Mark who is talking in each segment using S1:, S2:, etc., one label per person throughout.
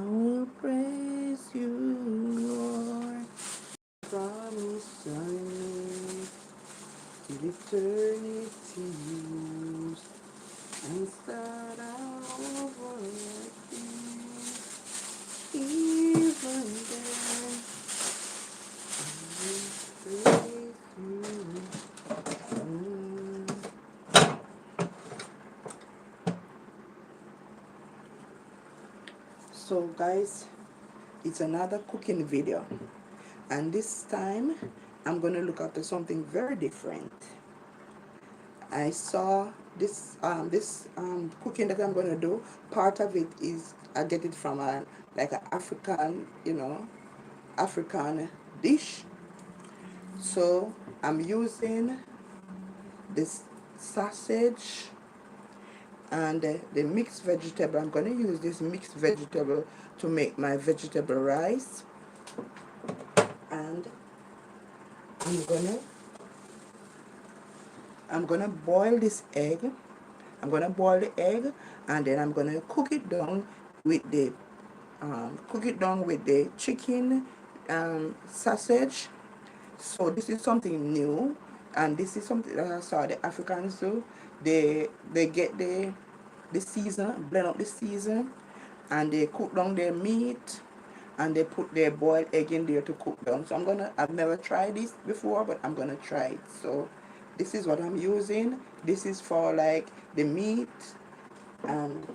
S1: will praise you, Lord. Promise I till eternity use and start over again. Even then, I will praise you. Mm. So guys, it's another cooking video, and this time I'm going to look after something very different. I saw this cooking that I'm going to do. Part of it is I get it from a like an African, African dish. So I'm using this sausage and the mixed vegetable. I'm going to use this mixed vegetable to make my vegetable rice, and I'm gonna boil this egg. I'm gonna boil the egg, and then I'm gonna cook it down with the chicken sausage. So this is something new, and this is something that I saw the Africans do. They get the season, blend up the season, and they cook down their meat, and they put their boiled egg in there to cook down. So I've never tried this before, but I'm gonna try it. So this is what I'm using. This is for like the meat, and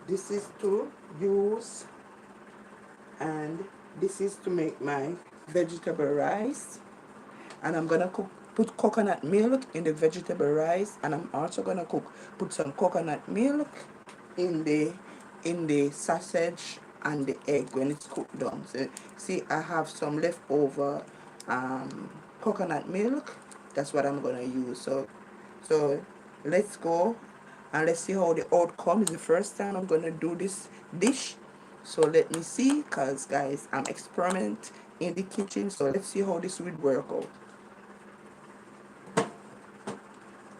S1: this is to use, and this is to make my vegetable rice. And I'm gonna put coconut milk in the vegetable rice, and I'm also gonna put some coconut milk in the sausage and the egg when it's cooked down. So see, I have some leftover coconut milk. That's what I'm gonna use. So let's go and let's see how the outcome is. The first time I'm gonna do this dish, so let me see, cause guys, I'm experiment in the kitchen. So let's see how this would work out.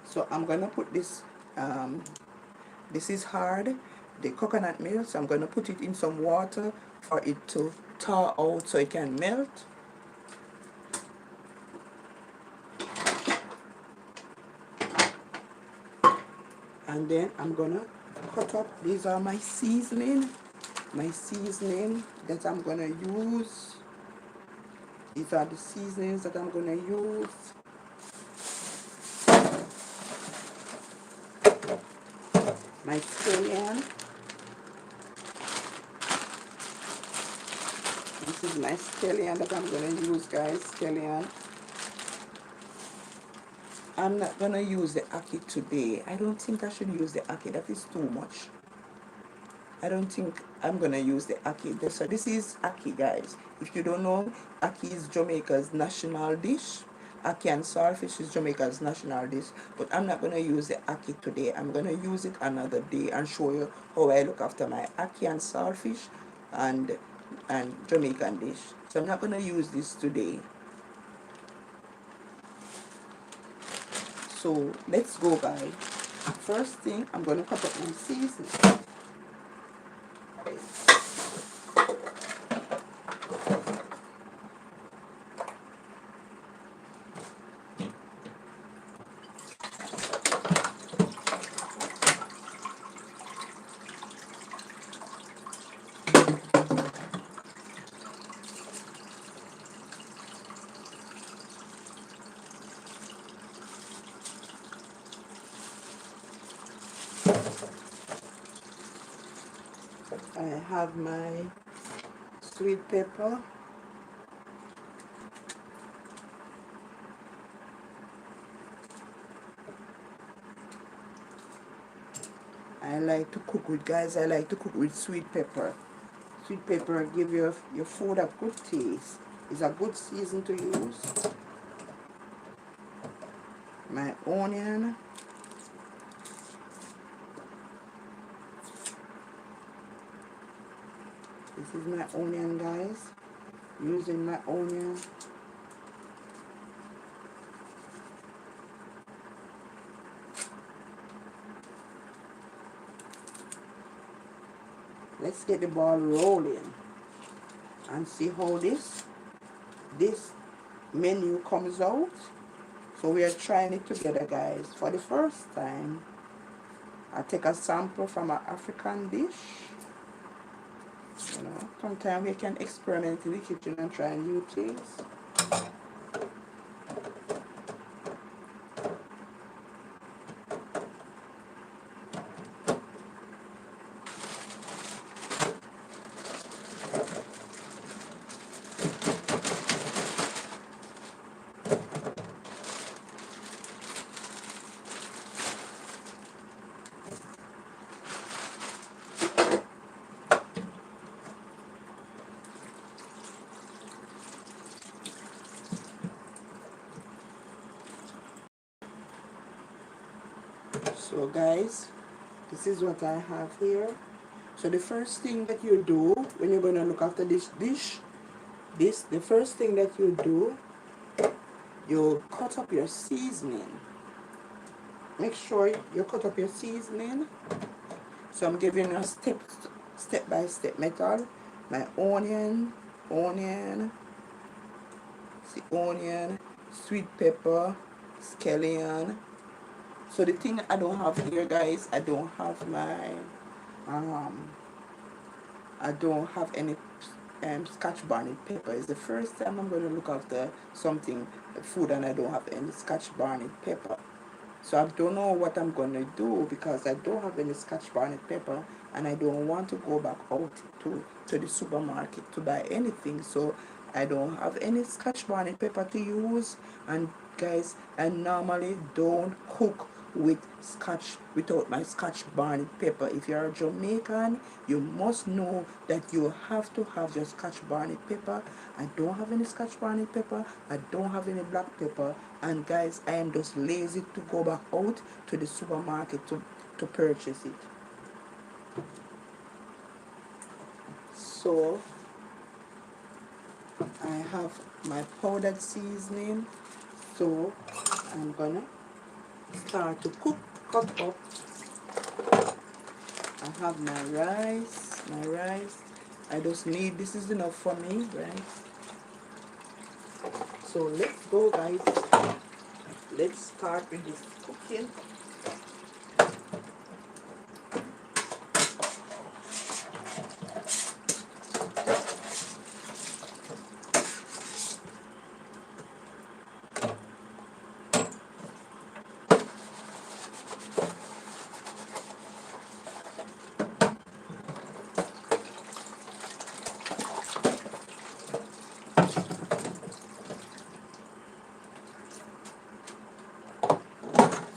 S1: So I'm gonna put this this is hard, the coconut milk, so I'm gonna put it in some water for it to thaw out so it can melt. And then I'm gonna cut up, these are my seasoning that I'm gonna use. These are the seasonings that I'm gonna use. My scallion. This is my scallion that I'm gonna use, guys. Scallion. I'm not gonna use the ackee today. I don't think I should use the ackee. That is too much. I don't think I'm gonna use the ackee. So this is ackee, guys. If you don't know, ackee is Jamaica's national dish. Ackee and saltfish is Jamaica's national dish. But I'm not gonna use the ackee today. I'm gonna use it another day and show you how I look after my ackee and saltfish and Jamaican dish. So I'm not gonna use this today. So let's go, guys. First thing, I'm gonna cut up my seasoning. I have my sweet pepper. I like to cook with, guys, I like to cook with sweet pepper. Sweet pepper give your food a good taste. It's a good season to use. My onion. This is my onion, guys. Using my onion. let's get the ball rolling and see how this menu comes out. So we are trying it together, guys, for the first time. I take a sample from an African dish. You know, sometimes we can experiment in the kitchen and try new things. So guys, this is what I have here. So the first thing that you do when you're going to look after this dish, the first thing that you do, you cut up your seasoning. Make sure you cut up your seasoning. So I'm giving you a step-by-step method. My onion, see, onion, sweet pepper, scallion. So the thing I don't have here, guys, I don't have my I don't have any scotch bonnet pepper. It's the first time I'm going to look after something, food, and I don't have any scotch bonnet pepper. So I don't know what I'm going to do because I don't have any scotch bonnet pepper and I don't want to go back out to the supermarket to buy anything. So I don't have any scotch bonnet pepper to use. And guys, I normally don't cook with scotch without my scotch bonnet pepper. If you're a Jamaican, you must know that you have to have your scotch bonnet pepper. I don't have any scotch bonnet pepper. I don't have any black pepper. And guys, I am just lazy to go back out to the supermarket to purchase it. So I have my powdered seasoning. So I'm gonna start to cut up. I have my rice. I just need, this is enough for me, right? So let's go, guys. Let's start with this cooking.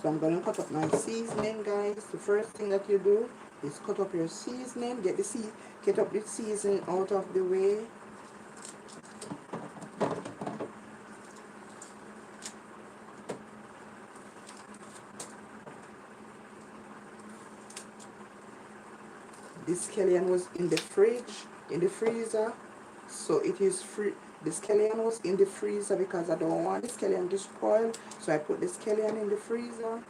S1: So I'm gonna cut up my seasoning, guys. The first thing that you do is cut up your seasoning. Get up the seasoning out of the way. This scallion was in the freezer, so it is free. The scallion was in the freezer because I don't want the scallion to spoil, so I put the scallion in the freezer.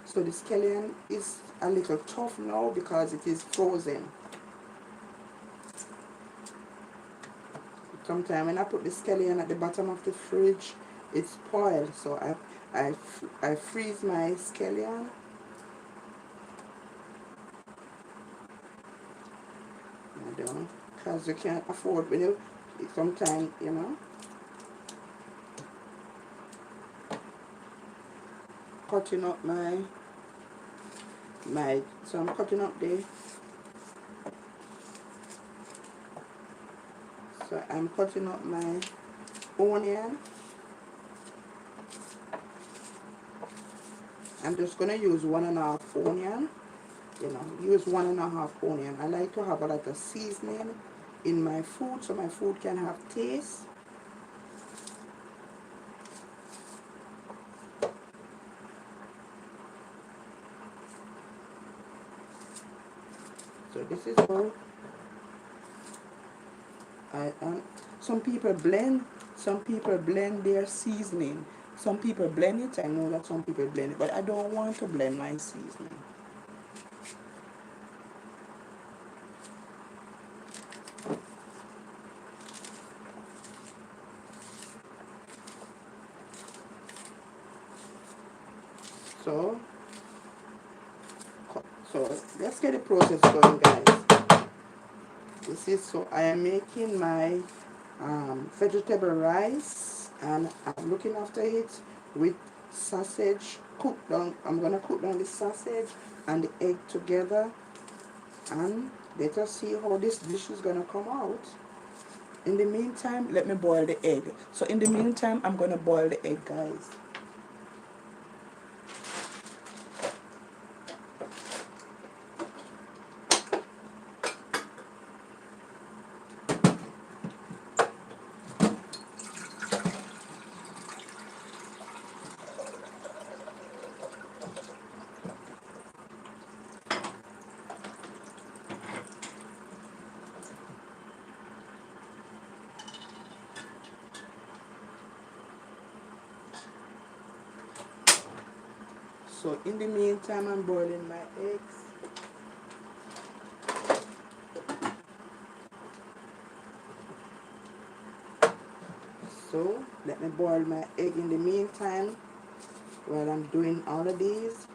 S1: So the scallion is a little tough now because it is frozen. Sometimes when I put the scallion at the bottom of the fridge, it spoils. So I freeze my scallion. I don't, because you can't afford when you sometimes, you know. Cutting up so I'm cutting up so I'm cutting up my onion. I'm just gonna use 1.5 onion. You know, use 1.5 onion. I like to have a lot of seasoning in my food so my food can have taste. So this is how some people blend their seasoning. Some people blend it. I know that some people blend it, but I don't want to blend my seasoning. So let's get the process going, guys. This is, so I am making my vegetable rice, and I'm looking after it with sausage cooked down. I'm gonna cook down the sausage and the egg together, and let us see how this dish is gonna come out. In the meantime, let me boil the egg. So in the meantime, I'm gonna boil the egg, guys. So in the meantime, I'm boiling my eggs. So let me boil my egg in the meantime while I'm doing all of these.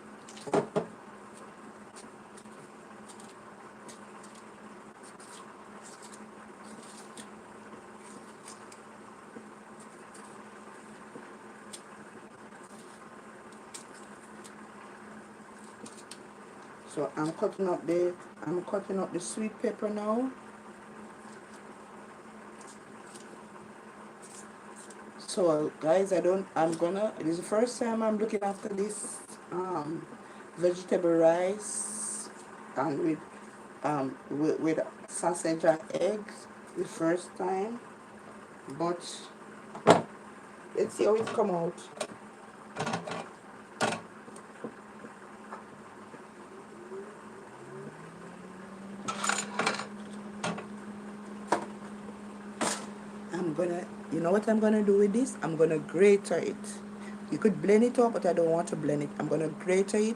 S1: So I'm cutting up the sweet pepper now. So guys, it is the first time I'm looking after this vegetable rice and with sausage and eggs the first time, but let's see how it come out. You know what I'm gonna do with this? I'm gonna grate it. You could blend it up, but I don't want to blend it. I'm gonna grate it,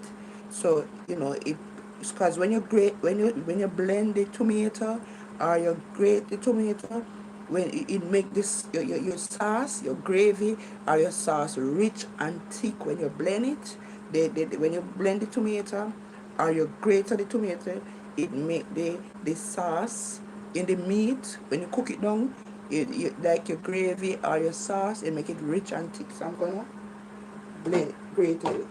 S1: so you know it. Because when you blend the tomato or you grate the tomato, when it make this your sauce, your gravy or your sauce rich and thick when you blend it. When you blend the tomato or you grate the tomato, it make the sauce in the meat when you cook it down. Like your gravy or your sauce, it make it rich and thick. So I'm gonna grate it.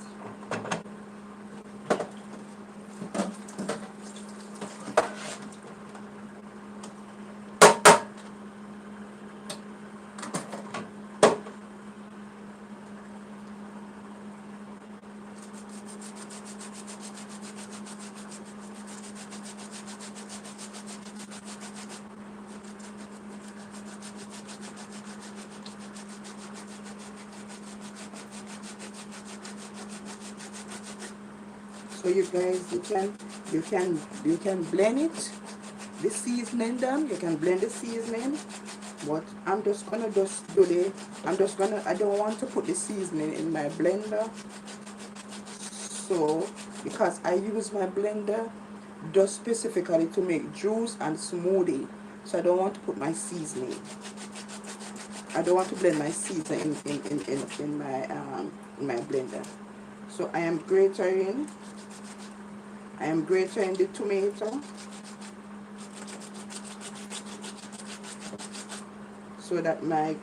S1: So you guys, you can blend it, the seasoning down. You can blend the seasoning, but I'm just gonna I don't want to put the seasoning in my blender. So because I use my blender just specifically to make juice and smoothie, so I don't want to put my seasoning. I don't want to blend my seasoning in my blender. So I am grating the tomato so that my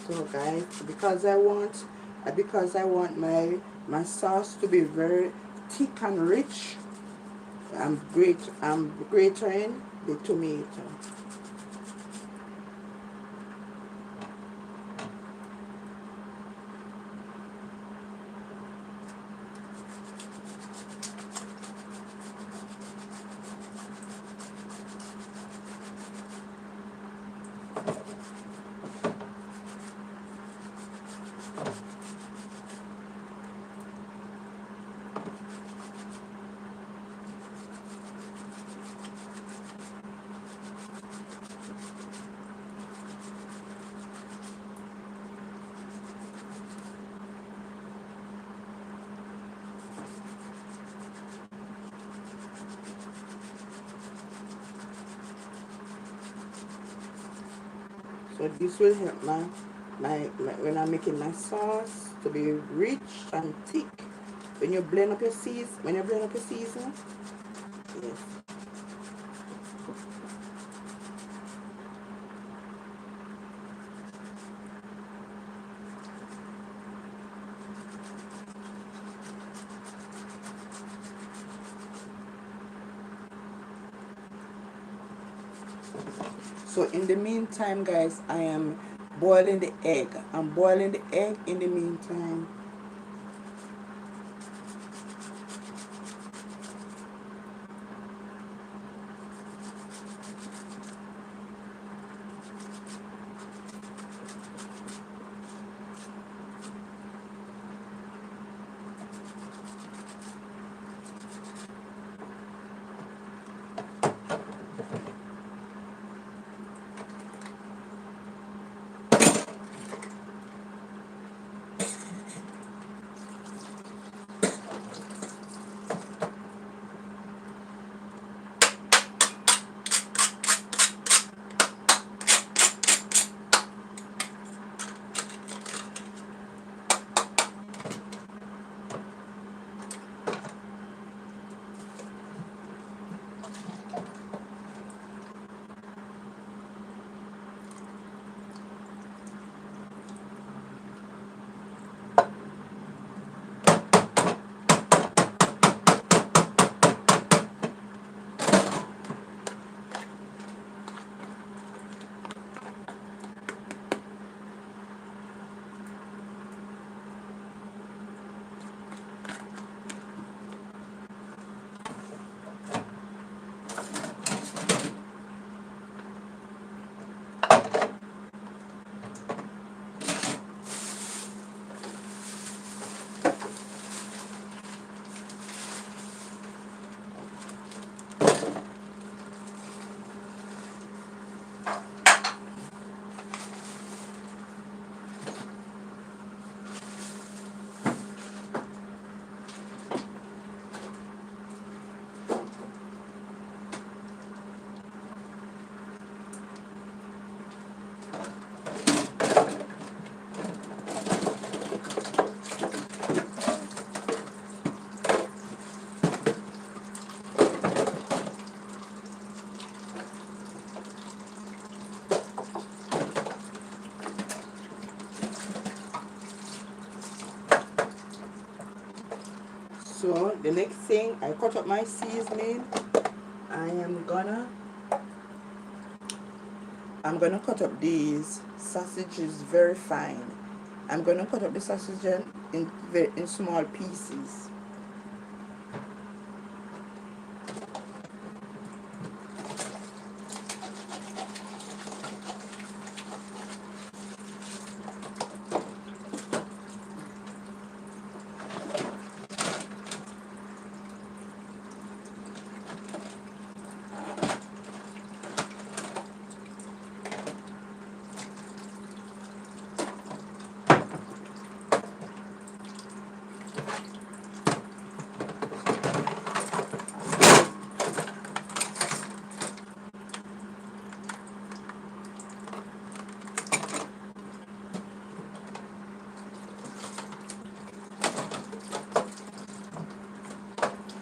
S1: so guys, because I want my sauce to be very thick and rich, I'm grating the tomato. So this will help my when I'm making my sauce to be rich and thick. When you blend up your season, yes. So in the meantime, guys, I am boiling the egg. I'm boiling the egg in the meantime. So the next thing, I cut up my seasoning. I am gonna I'm gonna cut up these sausages very fine. I'm gonna cut up the sausage in small pieces.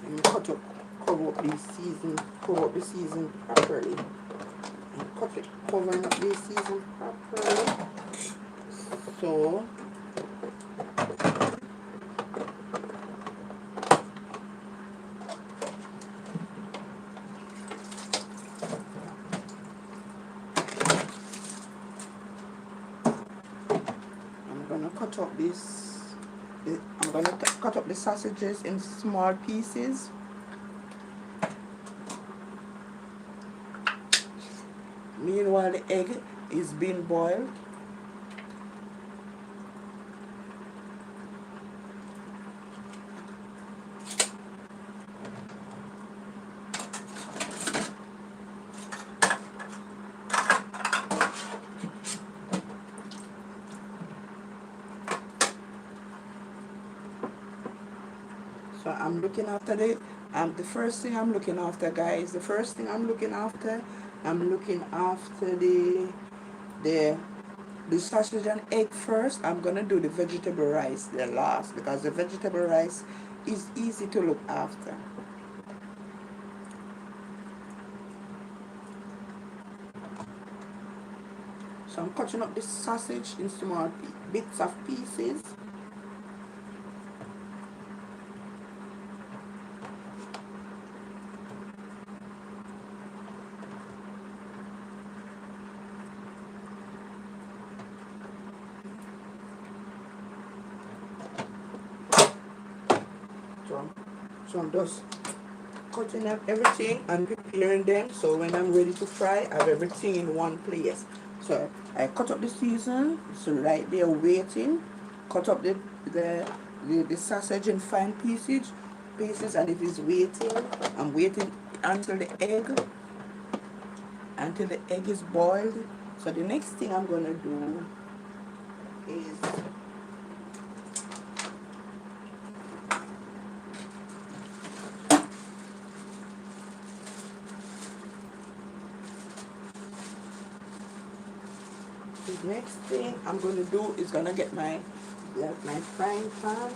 S1: And cut up, cover up the season properly. And cut it, covering up the season properly. So I'm gonna cut up I'm gonna cut up the sausages in small pieces. Meanwhile, the egg is being boiled. So I'm looking after the first thing I'm looking after, guys. The first thing I'm looking after the the sausage and egg first. I'm gonna do the vegetable rice the last because the vegetable rice is easy to look after. So I'm cutting up this sausage in small bits of pieces. So, so I'm just cutting up everything and preparing them so when I'm ready to fry, I have everything in one place. So I cut up the season, so right there waiting, cut up the sausage in fine pieces, and it is waiting. I'm waiting until the egg is boiled. So the next thing I'm gonna do is the next thing I'm gonna do is gonna get my frying pan.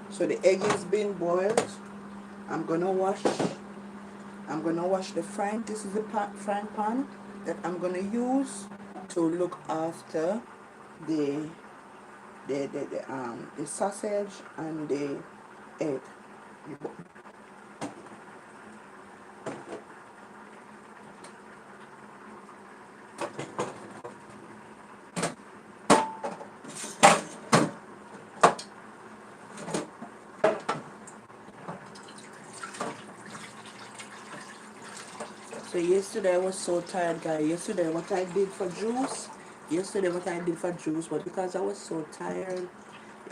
S1: So the egg is being boiled. I'm gonna wash. I'm gonna wash the frying. This is the frying pan that I'm gonna use to look after the the sausage and the egg. So yesterday I was so tired, guys. Yesterday what I did for juice. Yesterday what I did for juice, but because I was so tired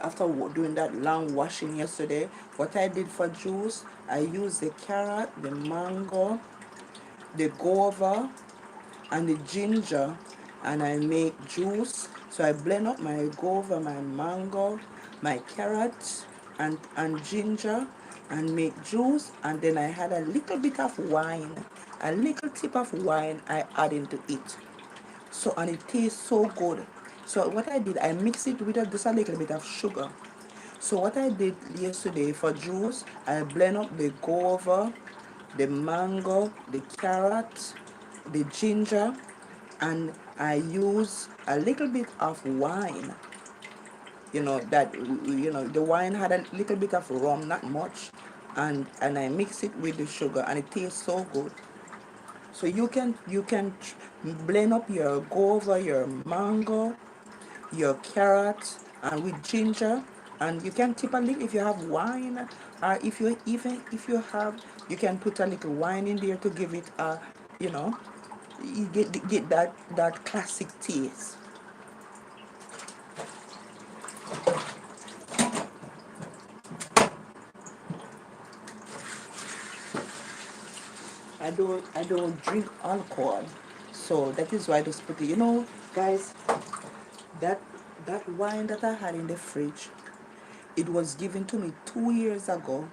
S1: after doing that long washing yesterday, what I did for juice, I used the carrot, the mango, the guava, and the ginger, and I make juice. So I blend up my guava, my mango, my carrot, and ginger, and make juice. And then I had a little bit of wine, a little tip of wine I add into it. So and it tastes so good. So what I did, I mix it with just a little bit of sugar. So what I did yesterday for juice, I blend up the guava, the mango, the carrot, the ginger, and I use a little bit of wine. The wine had a little bit of rum, not much, and I mix it with the sugar, and it tastes so good. So you can blend up your guava, your mango, your carrot, and with ginger, and you can tip a little if you have wine, or if you have, you can put a little wine in there to give it a, you know, you get that classic taste. I don't drink alcohol, so that is why I just put it. Guys, that that wine that I had in the fridge, it was given to me 2 years ago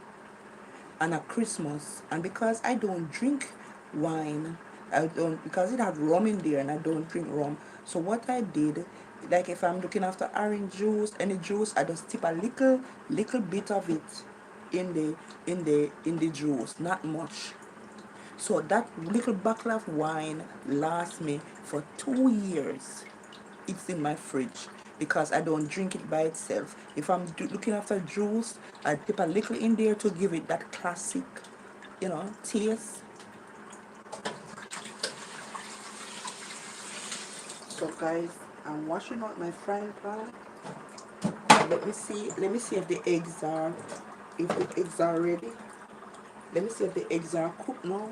S1: on a Christmas, and because I don't drink wine, I don't because it had rum in there, and I don't drink rum. So what I did, like if I'm looking after orange juice, any juice, I just tip a little bit of it in the juice, not much. So that little bottle of wine lasts me for 2 years. It's in my fridge because I don't drink it by itself. If I'm looking after juice, I dip a little in there to give it that classic, taste. So guys, I'm washing out my frying pan. Let me see if the eggs are ready. Let me see if the eggs are cooked now.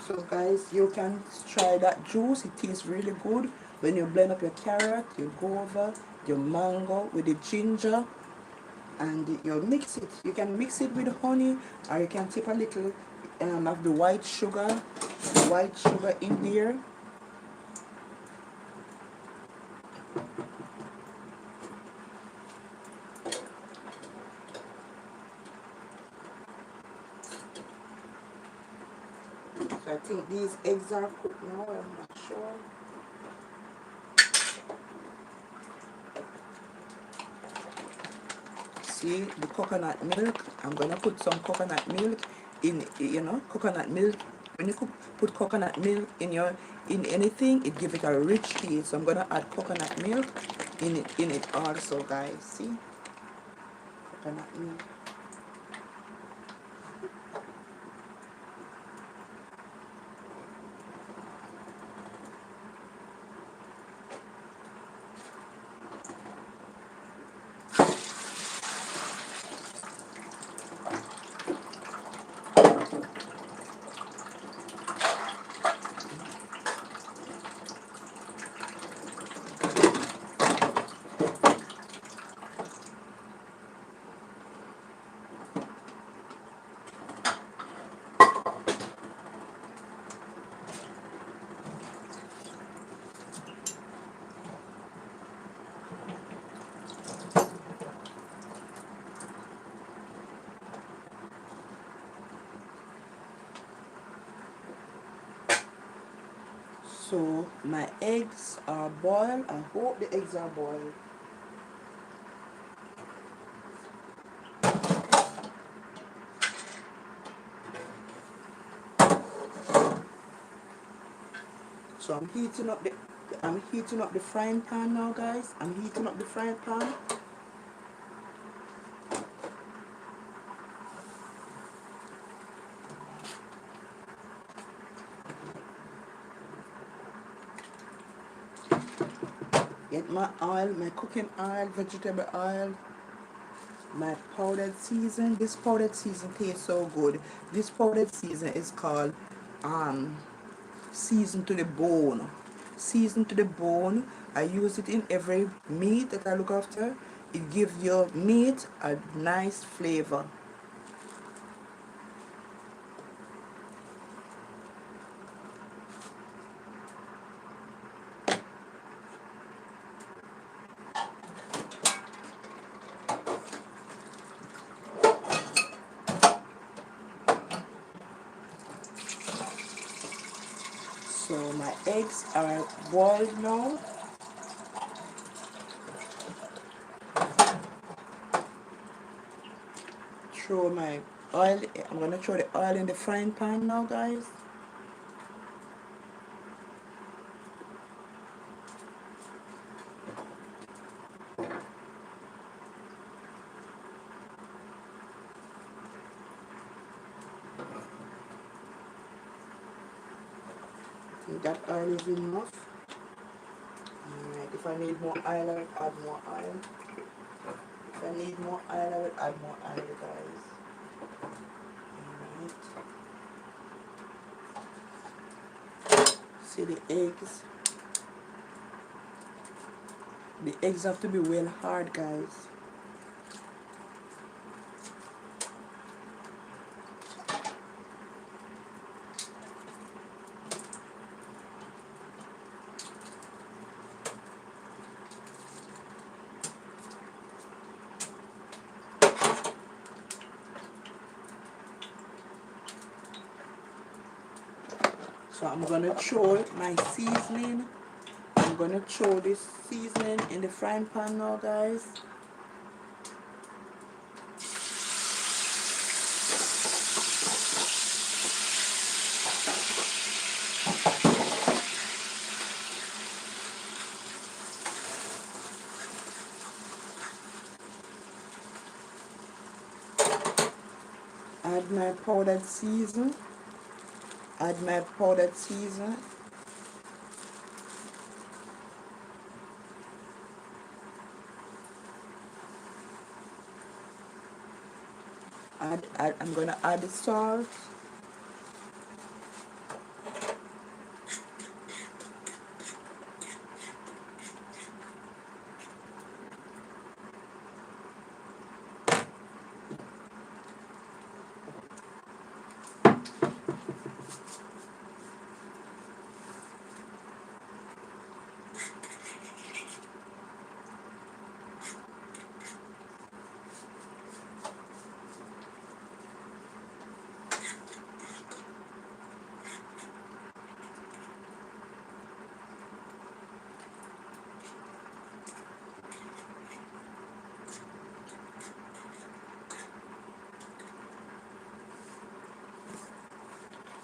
S1: So guys, you can try that juice. It tastes really good. When you blend up your carrot, your guava, your mango with the ginger, and you mix it. You can mix it with honey, or you can tip a little of the white sugar in there. So I think these eggs are cooked now. I'm not sure. See the coconut milk. I'm gonna put some coconut milk in. Coconut milk. When you put coconut milk in anything, it gives it a rich taste. So I'm gonna add coconut milk in it also, guys. See, coconut milk. So my eggs are boiled. I hope the eggs are boiled. So I'm heating up the frying pan now, guys. I'm heating up the frying pan. Get my oil, my cooking oil, vegetable oil, my powdered season. This powdered season tastes so good. This powdered season is called um season to the bone. Season to the bone. I use it in every meat that I look after. It gives your meat a nice flavor. So my eggs are boiled now. Throw my oil. I'm gonna throw the oil in the frying pan now, guys. I think that oil is enough. Alright, if I need more oil, I will add more oil. If I need more oil, I will add more oil, guys. Alright. See the eggs. The eggs have to be well hard, guys. So I'm gonna throw my seasoning. I'm gonna throw this seasoning in the frying pan now, guys. powdered season. Add my powdered season. I'm gonna add the salt.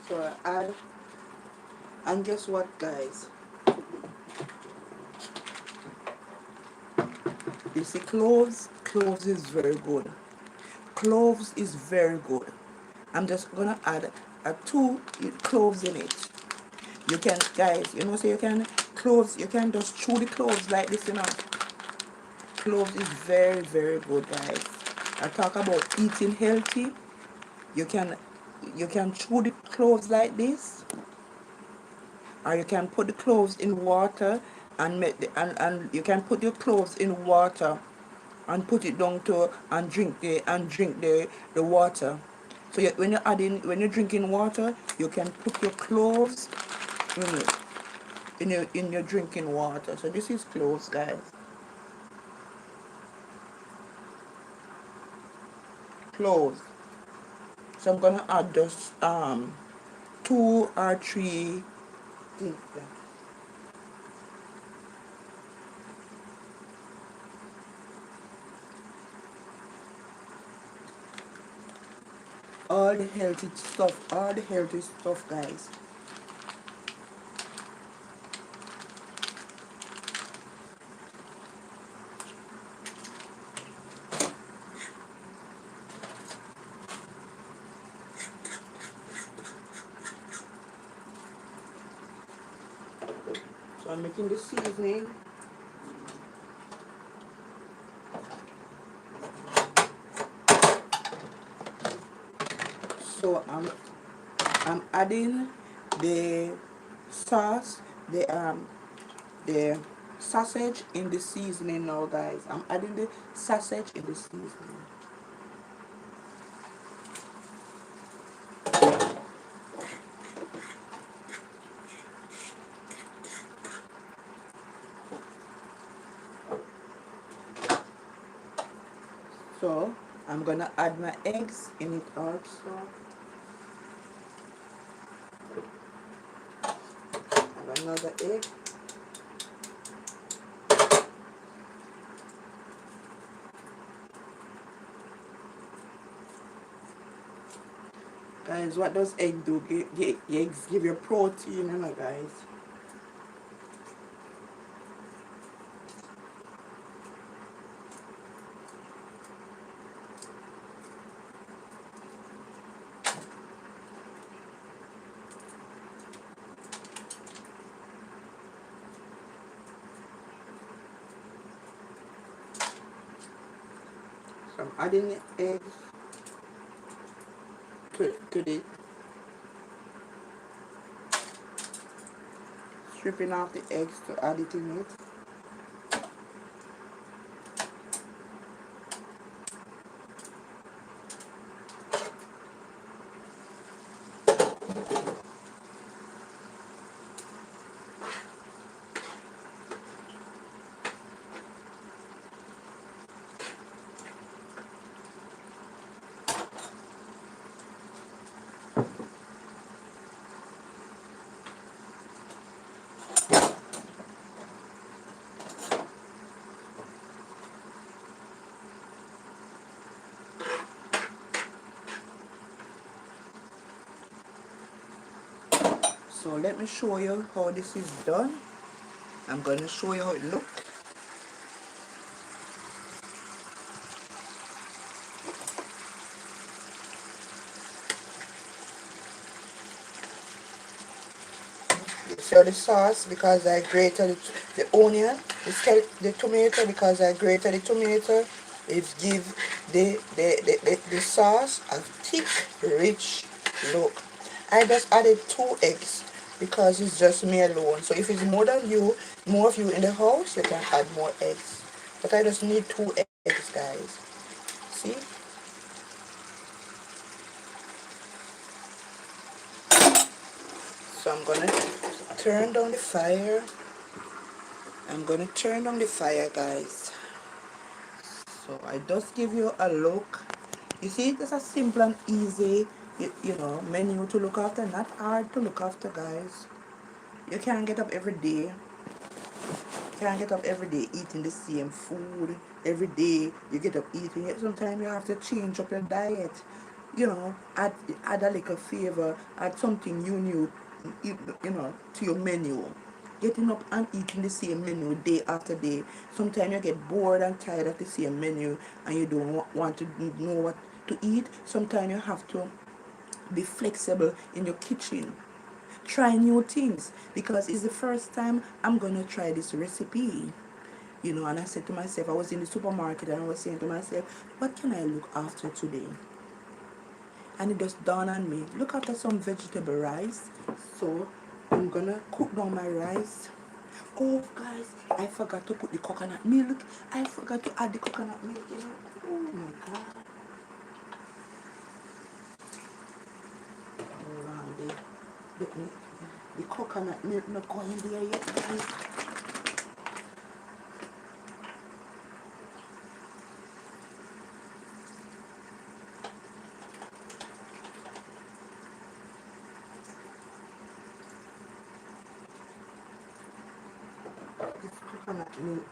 S1: So I add, and guess what, guys? You see cloves? Cloves is very good. Cloves is very good. I'm just gonna add two cloves in it. You can, guys, you know, so you can cloves, you can just chew the cloves like this, you know. Cloves is very, very good, guys. I talk about eating healthy. You can chew the cloves like this, or you can put the cloves in water and make the, and you can put your cloves in water and put it down to and drink the water. So you, when you're drinking water, you can put your cloves in it, in your drinking water. So this is cloves, guys. Cloves. So I'm gonna add just 2 or 3 things. All the healthy stuff, guys. So I'm making the seasoning. So I'm adding the sauce, the sausage in the seasoning now, guys. I'm adding the sausage in the seasoning. So I'm gonna add my eggs in it also. Add another egg. Guys, what does egg do? Eggs give you protein, you know, guys. So I'm adding the eggs to the, stripping off the eggs to add it in it. So let me show you how this is done. I'm going to show you how it looks. So the sauce, because I grated the onion, the tomato, because I grated the tomato, it give the sauce a thick, rich look. I just added 2 eggs because it's just me alone. So if it's more of you in the house, you can add more eggs. But I just need 2 eggs, guys. See? So I'm gonna turn down the fire. I'm gonna turn down the fire, guys. So I just give you a look. You see, it's a simple and easy, menu to look after. Not hard to look after, guys. You can't get up every day. Can't get up every day eating the same food. Every day you get up eating it. Sometimes you have to change up your diet. Add a little flavor, add something to your menu. Getting up and eating the same menu day after day. Sometimes you get bored and tired of the same menu and you don't want to know what to eat. Sometimes you have to be flexible in your kitchen. Try new things, because it's the first time I'm gonna try this recipe. And I said to myself, I was in the supermarket and I was saying to myself, what can I look after today? And it just dawned on me, look after some vegetable rice. So I'm gonna cook down my rice. Oh guys, I forgot to put the coconut milk. I forgot to add the coconut milk. Oh my god. Hold on, the coconut milk not going there yet, guys.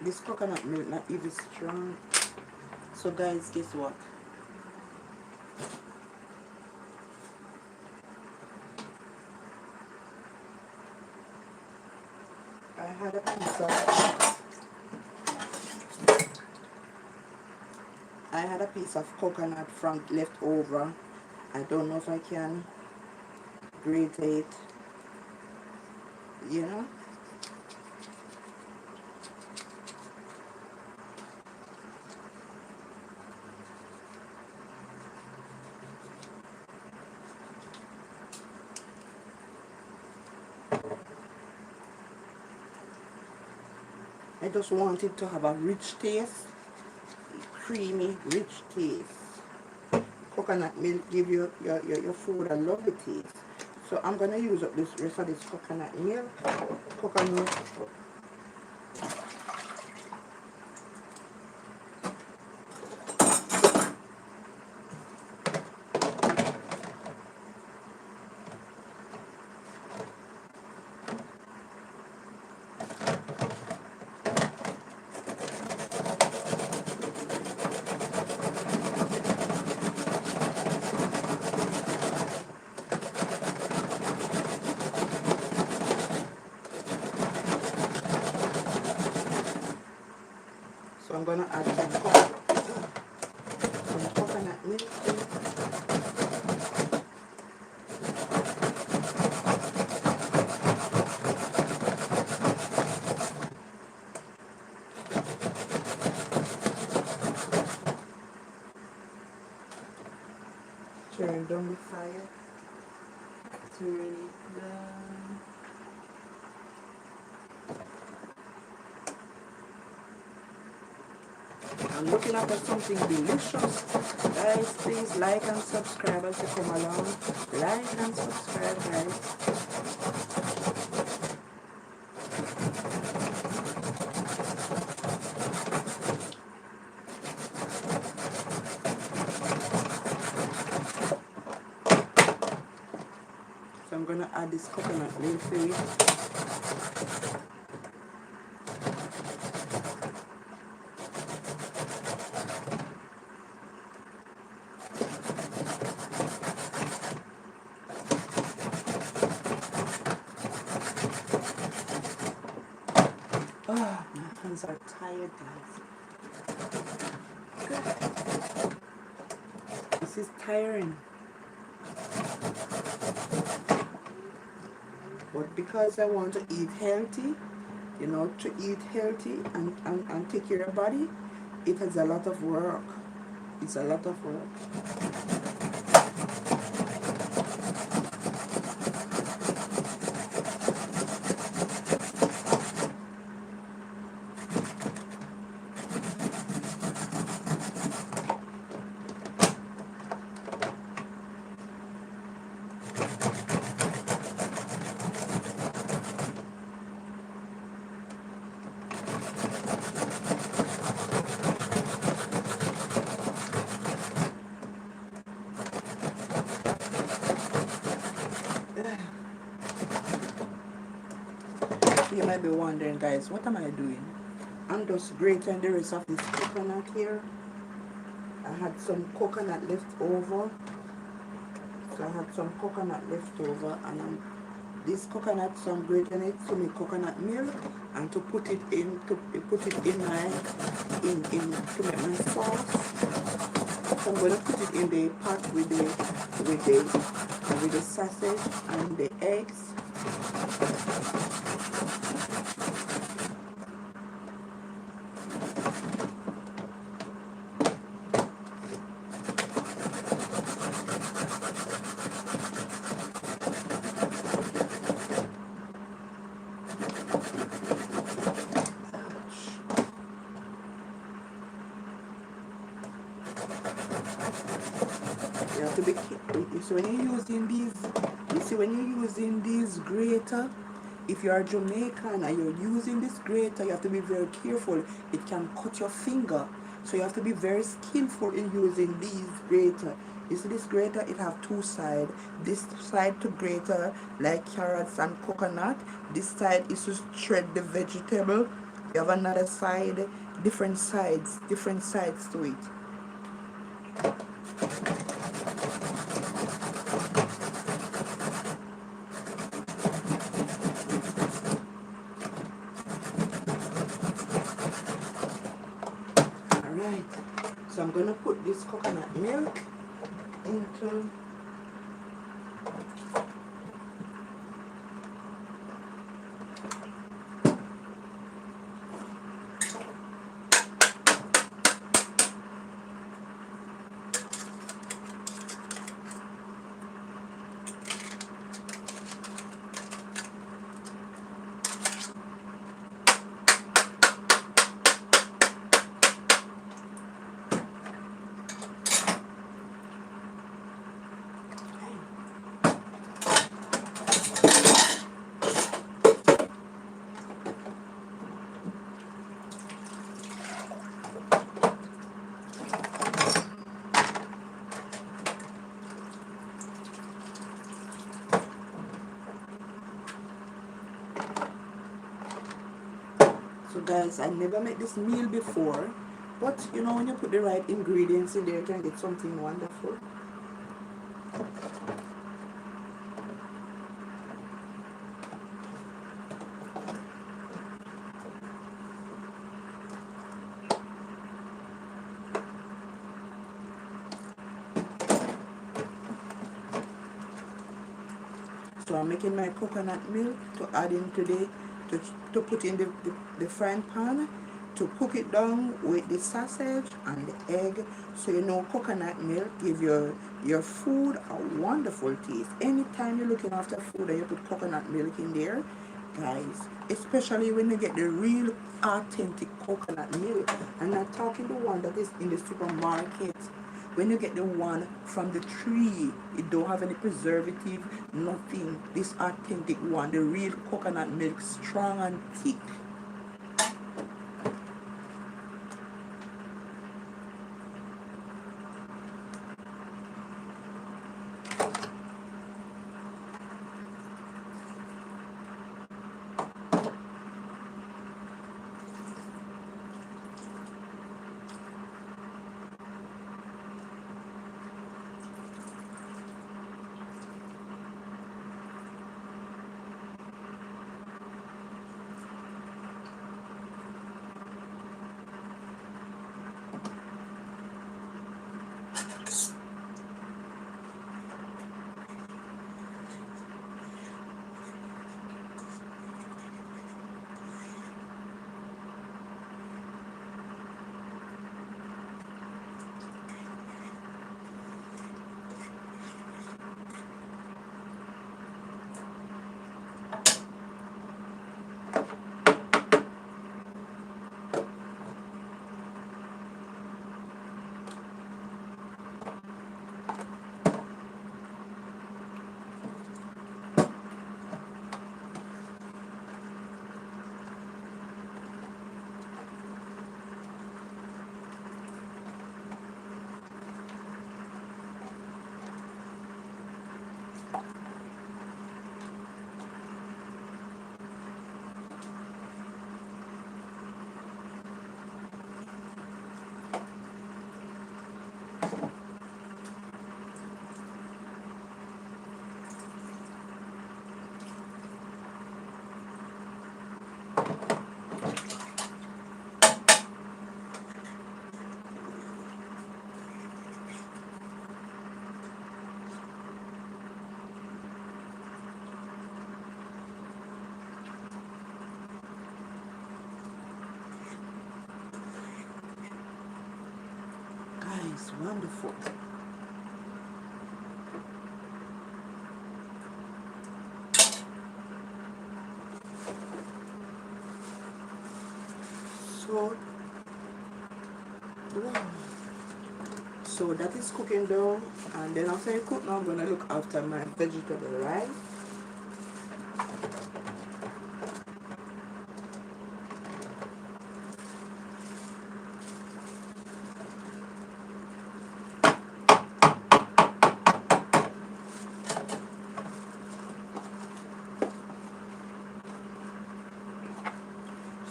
S1: This coconut milk not even strong. So guys, guess what? I had a piece of I had a piece of coconut from left over. I don't know if I can grate it, you know. I just want it to have a rich taste, creamy, rich taste. Coconut milk give your food a lovely taste. So I'm gonna use up this rest of this coconut milk. Coconut. So I'm gonna add some coconut milk. Turn down the fire. Turn it down. I'm looking after something delicious. Guys, please like and subscribe as you come along. Like and subscribe, guys. So I'm gonna add this coconut milk to it. Oh, my hands are tired, guys. This is tiring. But because I want to eat healthy, to eat healthy and take care of your body, it is a lot of work. It's a lot of work. You might be wondering, guys, what am I doing? I'm just grating the rest of this coconut here. I had some coconut left over. So I had some coconut left over, and this coconut, so I'm grating it to make coconut milk and to put it in my to make my sauce. So I'm gonna put it in the pot with the sausage and the eggs. You have to be so when you're using these, you see when you're using these grater, if you are Jamaican and you're using this grater, you have to be very careful. It can cut your finger. So you have to be very skillful in using these grater. You see this grater, it have two sides. This side to grater like carrots and coconut. This side is to shred the vegetable. You have another side, different sides to it. Alright, so I'm gonna put this coconut milk into so guys, I never made this meal before, but when you put the right ingredients in there, you can get something wonderful. So I'm making my coconut milk to add into to put in the frying pan, to cook it down with the sausage and the egg. So coconut milk give your food a wonderful taste. Anytime you're looking after food and you put coconut milk in there, guys, especially when you get the real authentic coconut milk. I'm not talking the one that is in the supermarket. When you get the one from the tree, it don't have any preservative, nothing. This authentic one, the real coconut milk, strong and thick. nice, wonderful. So, wow. So that is cooking down, and then after it cook now, I'm gonna look after my vegetable rice.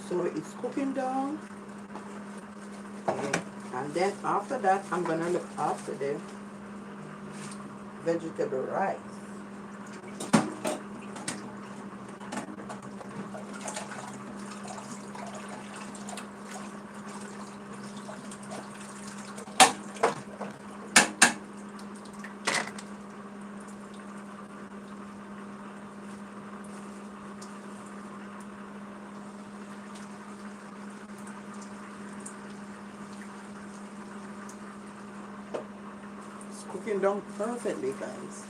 S1: So it's cooking down, and then after that, I'm gonna look after the vegetable rice. It's cooking down perfectly, guys.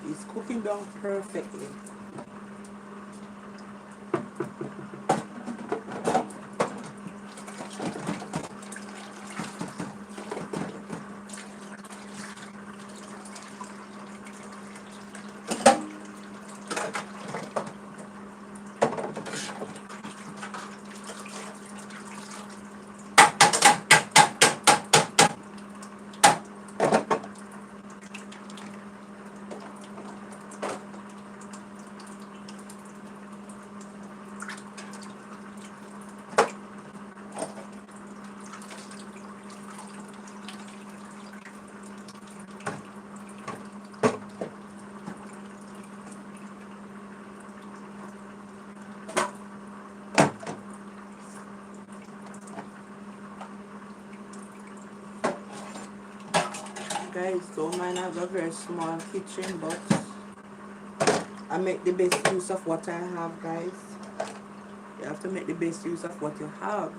S1: It's cooking down perfectly. Guys, don't mind I have a very small kitchen, but I make the best use of what I have, guys. You have to make the best use of what you have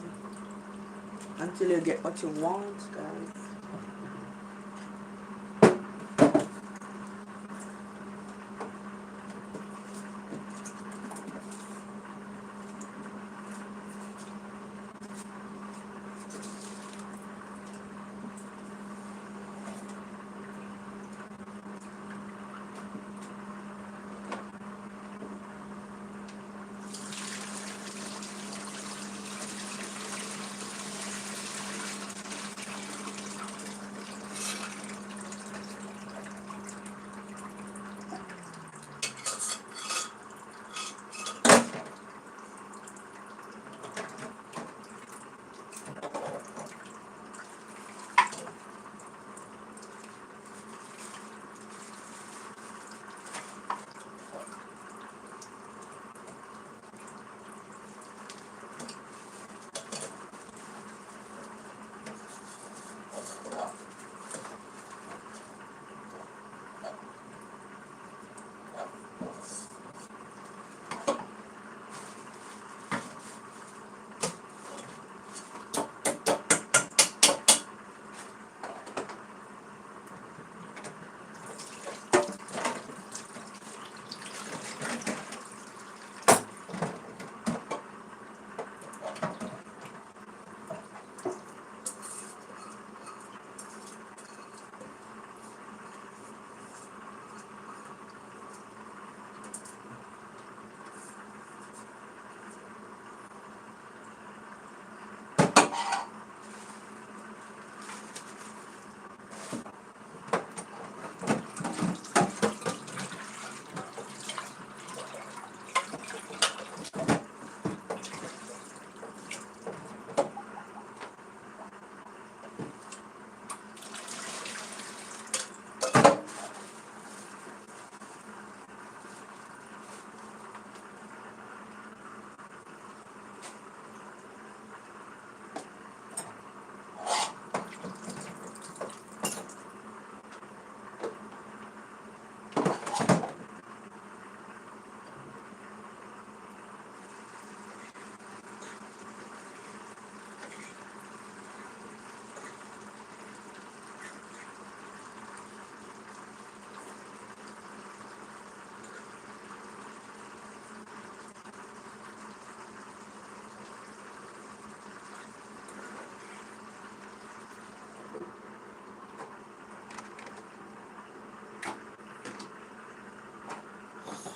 S1: until you get what you want, guys.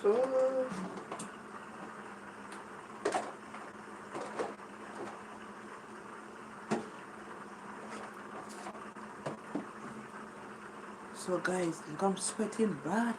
S1: So guys, look, I'm sweating bad.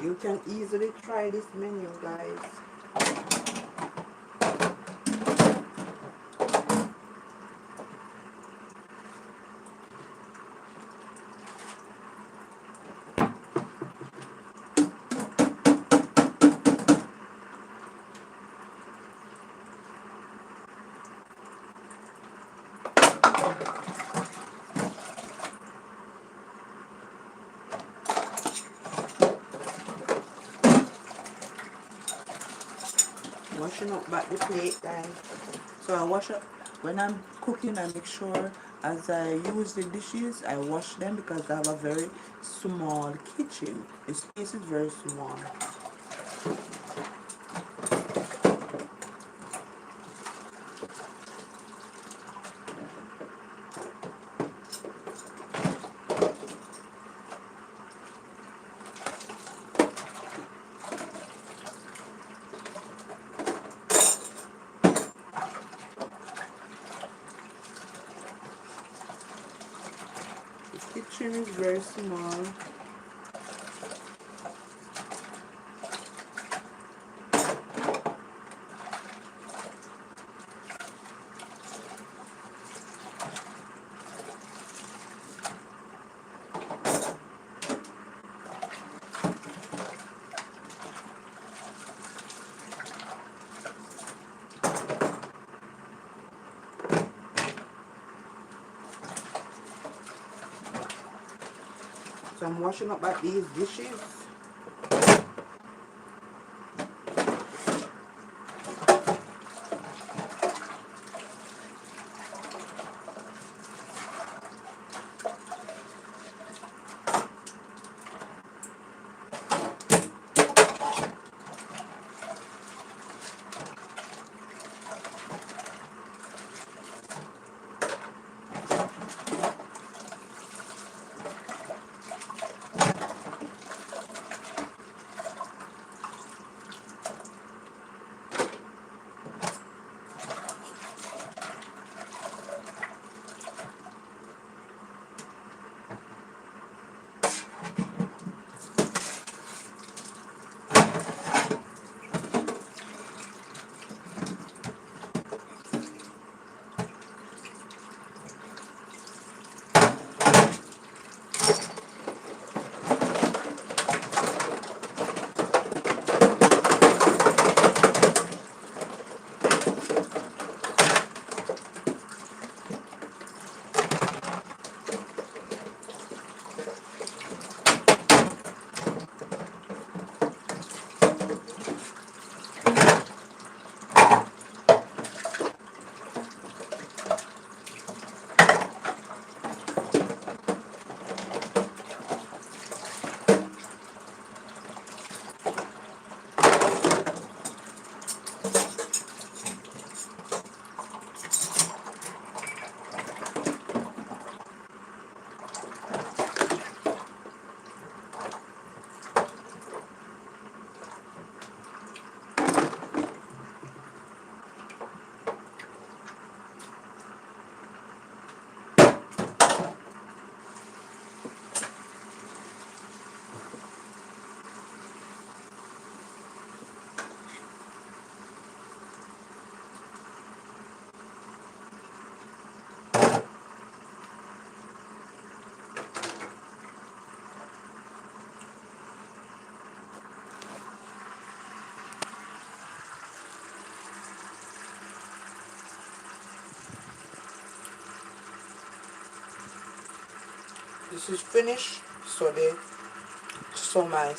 S1: You can easily try this menu, guys. Washing up back the plate, guys. So I wash up when I'm cooking. I make sure as I use the dishes, I wash them because I have a very small kitchen. The space is very small. The kitchen is very small. So I'm washing up back these dishes. This is finished. So my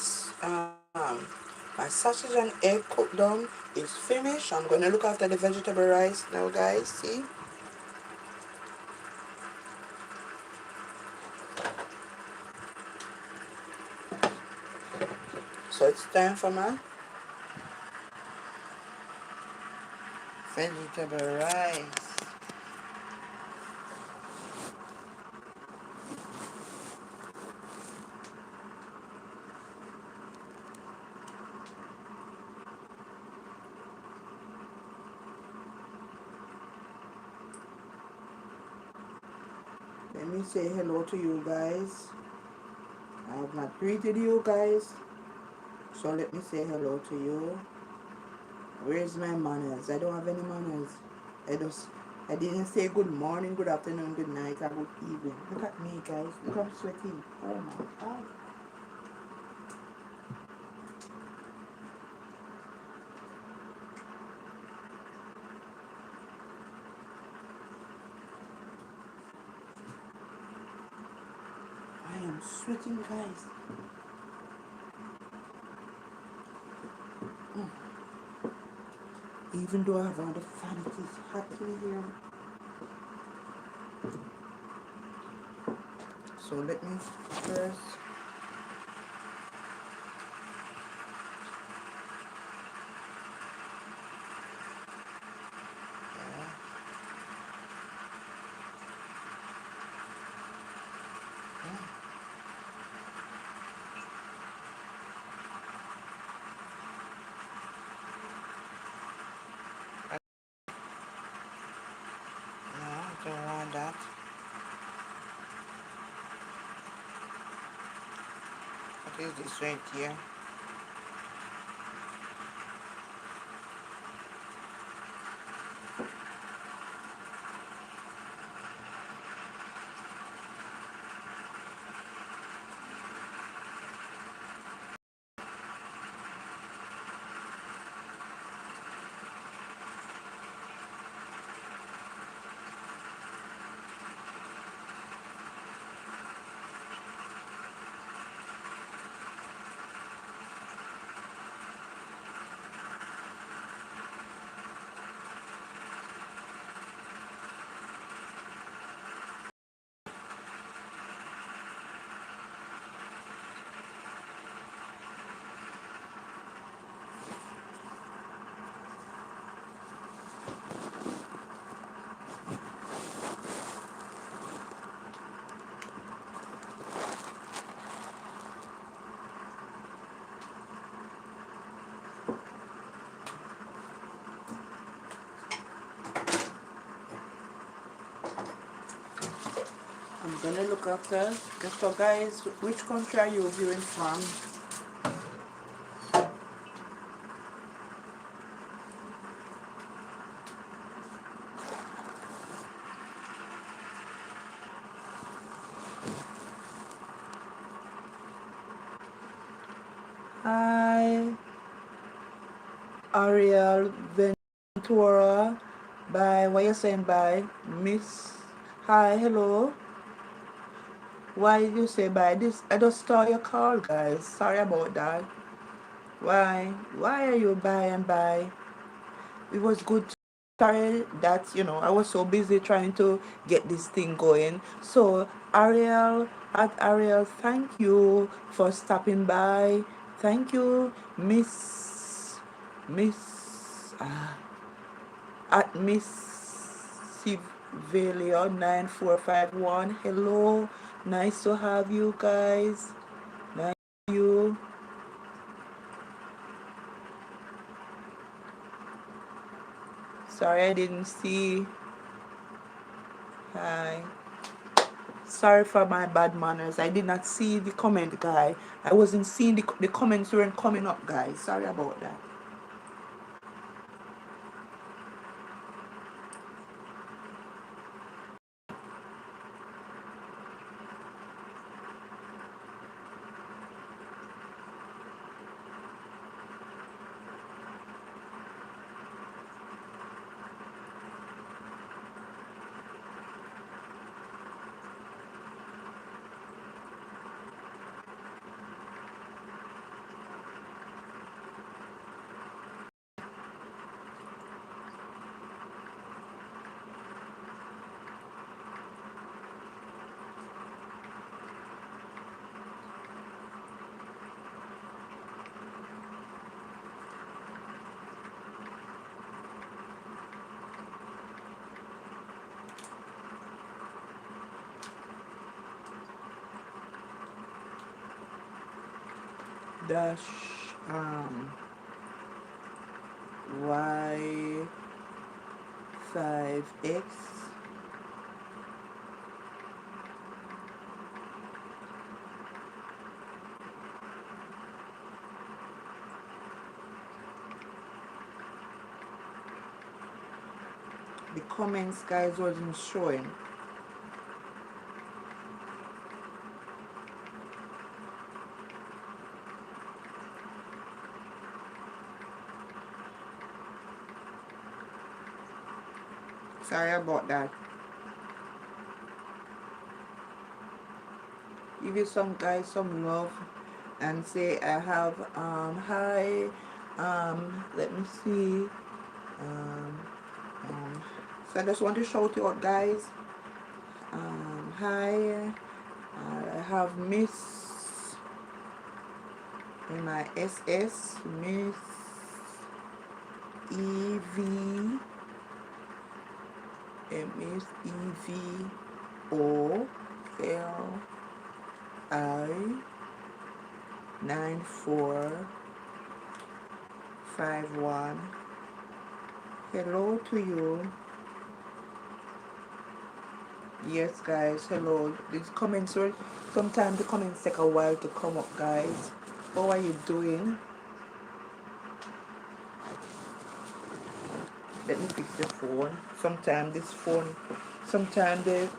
S1: sausage and egg cooked down is finished. I'm gonna look after the vegetable rice now, guys. See? So it's time for my vegetable rice. Let me say hello to you guys. I have not greeted you guys, so let me say hello to you. Where's my manners? I don't have any manners. I didn't say good morning, good afternoon, good night, or good evening. Look at me, guys. Look, I'm sweating. Oh my god. I am sweating, guys. Even though I have all the fan, it is hot in here. So let me first. No, I don't want that. What is this right here? I'm gonna look after. So guys, which country are you viewing from? Hi, Ariel Ventura. Bye. What you saying? Bye, Miss. Hi, hello. Why you say bye? This I just saw your call, guys. Sorry about that. Why? Why are you bye and bye? It was good. Sorry that I was so busy trying to get this thing going. So Ariel, thank you for stopping by. Thank you, Miss at Miss Sivelio 9451. Hello, nice to have you guys. Nice to you. Sorry I didn't see. Hi. Sorry for my bad manners. I did not see the comment, guy. I wasn't seeing the comments weren't coming up, guys. Sorry about that. dash y5x the comments guys wasn't showing. Sorry about that. Give you some guys some love and say I have hi let me see um, so I just want to shout you out guys. Hi, I have Miss in my SS Miss EV Miss EVOLI 9451. Hello to you. Yes guys, hello. These comments will sometimes the comments take a while to come up guys. How are you doing? Let me fix the phone. Sometimes the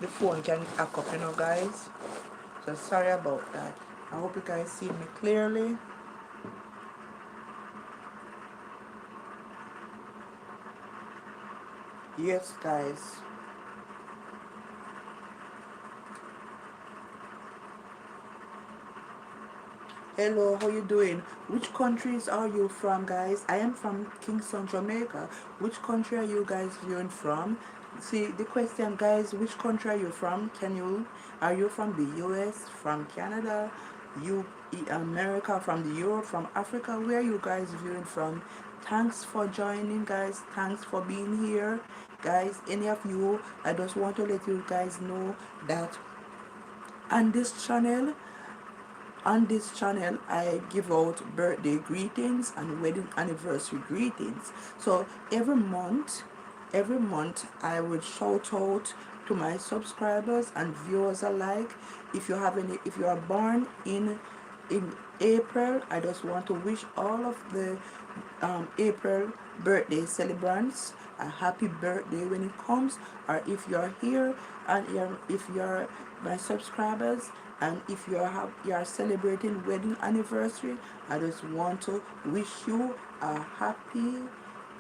S1: phone can act up, you know guys. So sorry about that. I hope you guys see me clearly. Yes guys. Hello, how you doing? Which countries are you from guys? I am from Kingston, Jamaica. Which country are you guys viewing from? See the question guys, which country are you from? Are you from the US, from Canada, America, from the Europe, from Africa? Where are you guys viewing from? Thanks for joining guys. Thanks for being here. Guys, any of you, I just want to let you guys know that on this channel I give out birthday greetings and wedding anniversary greetings. So every month I would shout out to my subscribers and viewers alike. If you are born in April, I just want to wish all of the April birthday celebrants a happy birthday when it comes. Or if you're here and if you're my subscribers and if you are celebrating wedding anniversary, I just want to wish you a happy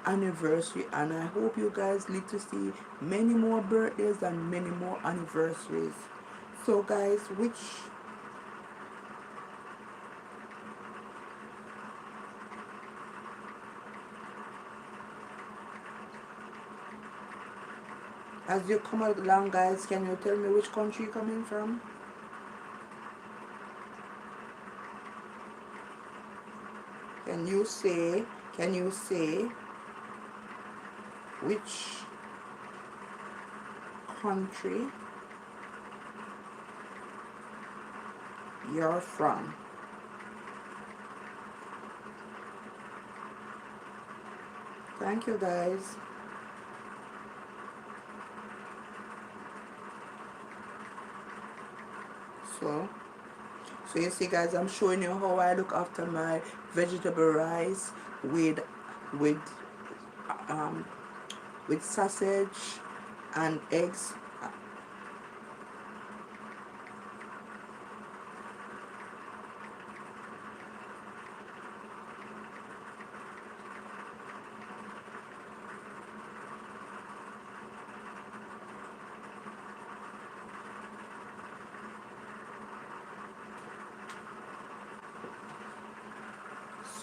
S1: anniversary, and I hope you guys live to see many more birthdays and many more anniversaries. So guys, as you come along guys, can you tell me which country you're coming from? Can you say which country you're from? Thank you guys. So you see guys, I'm showing you how I look after my vegetable rice with with um with sausage and eggs.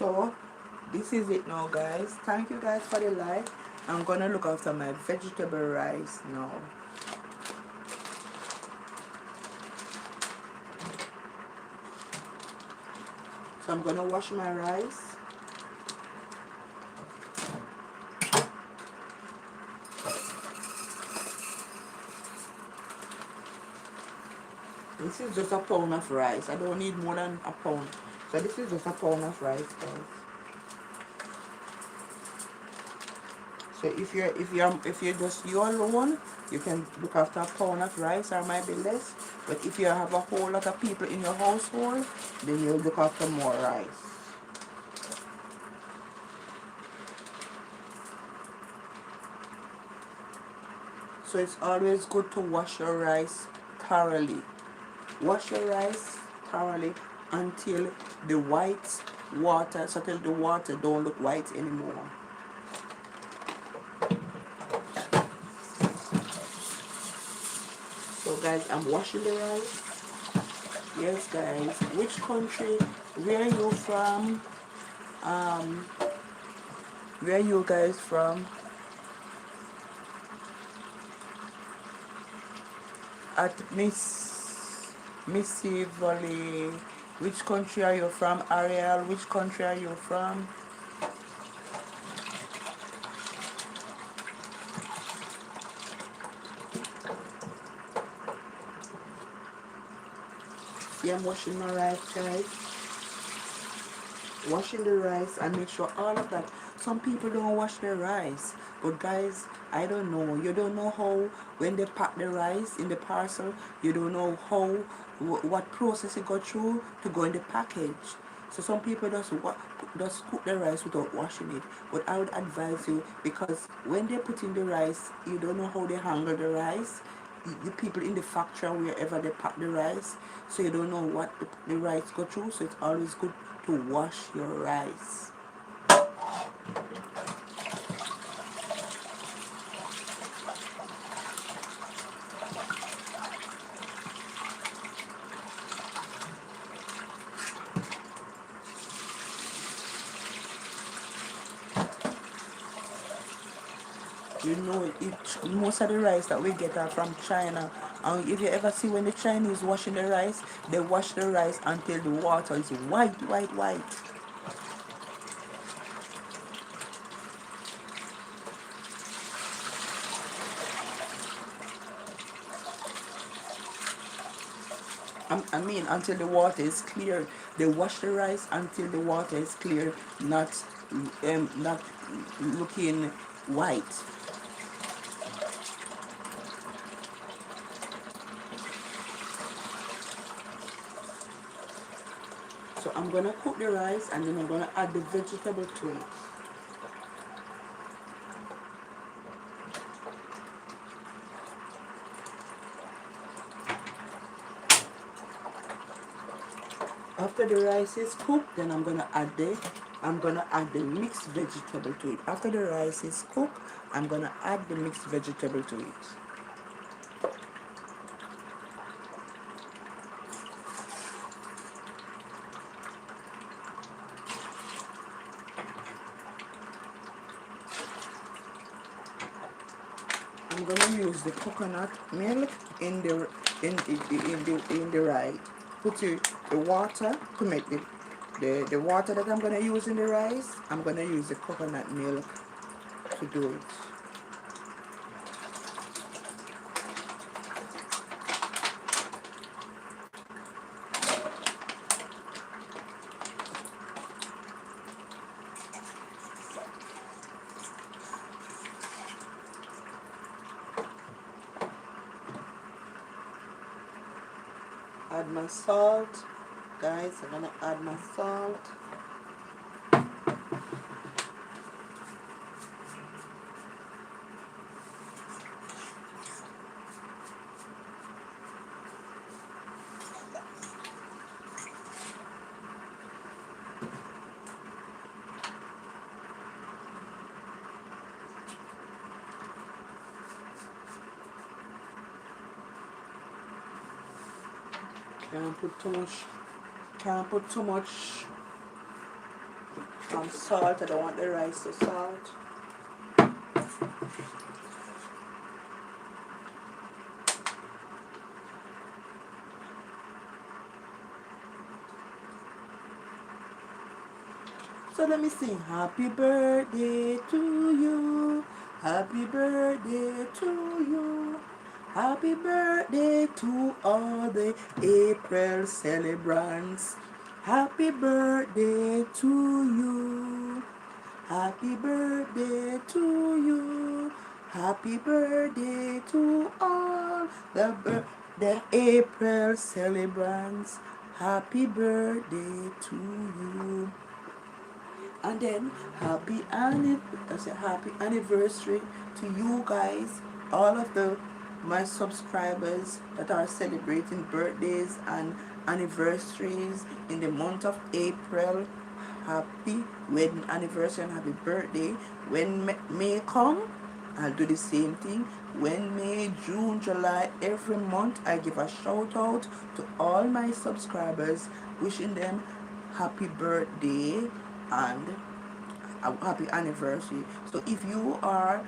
S1: So this is it now guys. Thank you guys for the like. I'm gonna look after my vegetable rice now. So I'm gonna wash my rice. This is just a pound of rice. I don't need more than a pound. So this is just a pound of rice, guys. So if you're just you alone, you can look after a pound of rice or might be less. But if you have a whole lot of people in your household, then you'll look after more rice. So it's always good to wash your rice thoroughly. Wash your rice thoroughly until the white water, so till the water don't look white anymore. So guys, I'm washing the rice. Yes guys, which country, where are you from? Um, where are you guys from? At Missy Valley. Which country are you from? Ariel, which country are you from? Yeah, I'm washing my rice, guys. Washing the rice and make sure all of that. Some people don't wash their rice, but guys, I don't know. You don't know how when they pack the rice in the parcel, you don't know how what process it go through to go in the package. So some people just cook the rice without washing it. But I would advise you, because when they put in the rice, you don't know how they handle the rice. The people in the factory or wherever they pack the rice, so you don't know what the rice go through. So it's always good to wash your rice. You know, most of the rice that we get are from China. And if you ever see when the Chinese washing the rice, they wash the rice until the water is white, white, white. I mean, until the water is clear. They wash the rice until the water is clear, not looking white. So I'm gonna cook the rice and then I'm gonna add the vegetable to it. After the rice is cooked, then I'm gonna add the mixed vegetable to it. After the rice is cooked, I'm gonna add the mixed vegetable to it. I'm gonna use the coconut milk in the rice. Put the water to make the water that I'm gonna use in the rice. I'm gonna use the coconut milk to do it. Add my salt, guys. I'm gonna add my salt. Can't put too much. Can't put too much salt. I don't want the rice to salt. So let me sing happy birthday to you. Happy birthday to you. Happy birthday to all the April celebrants. Happy birthday to you. Happy birthday to you. Happy birthday to all the April celebrants. Happy birthday to you. And then happy anniversary to you guys, all of the my subscribers that are celebrating birthdays and anniversaries in the month of April. Happy wedding anniversary and happy birthday. When May come, I'll do the same thing. When May, June, July, every month I give a shout out to all my subscribers, wishing them happy birthday and a happy anniversary. So if you are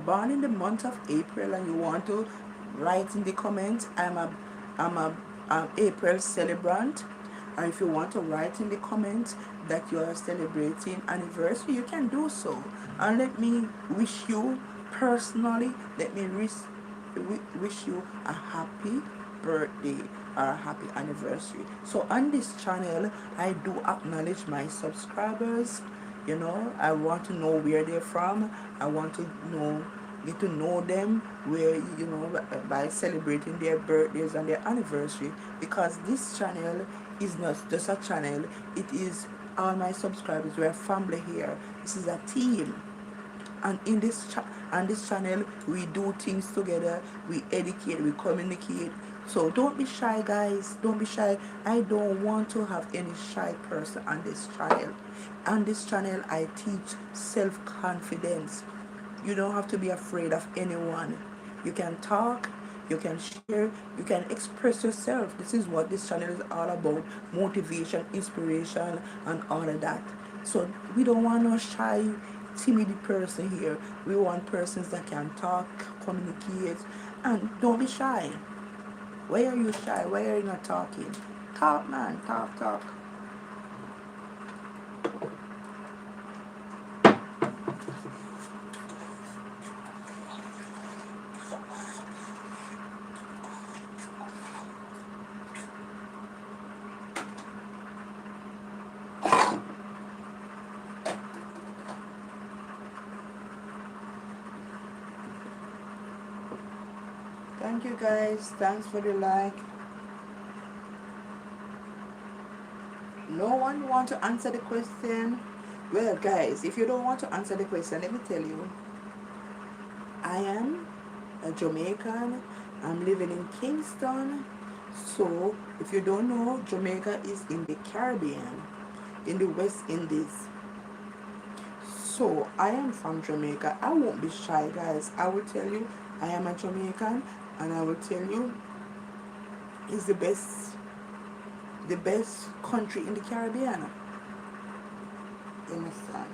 S1: born in the month of April and you want to write in the comments, I'm a April celebrant. Or if you want to write in the comments that you are celebrating anniversary, you can do so. And let me wish you personally, wish you a happy birthday or a happy anniversary. So on this channel, I do acknowledge my subscribers. You know, I want to know where they're from. I want to get to know them where, by celebrating their birthdays and their anniversary, because this channel is not just a channel, it is all my subscribers. We're a family here. This is a team. And in this channel, we do things together, we educate, we communicate. So don't be shy, guys, don't be shy. I don't want to have any shy person on this channel. On this channel, I teach self-confidence. You don't have to be afraid of anyone. You can talk, you can share, you can express yourself. This is what this channel is all about: motivation, inspiration, and all of that. So we don't want no shy, timid person here. We want persons that can talk, communicate, and don't be shy. Why are you shy? Why are you not talking? Talk, man, talk. Thank you, guys. Thanks for the like. No one want to answer the question? Well, guys, if you don't want to answer the question, let me tell you. I am a Jamaican. I'm living in Kingston. So, if you don't know, Jamaica is in the Caribbean, in the West Indies. So, I am from Jamaica. I won't be shy, guys. I will tell you, I am a Jamaican, and I will tell you, it's the best country in the Caribbean. You understand?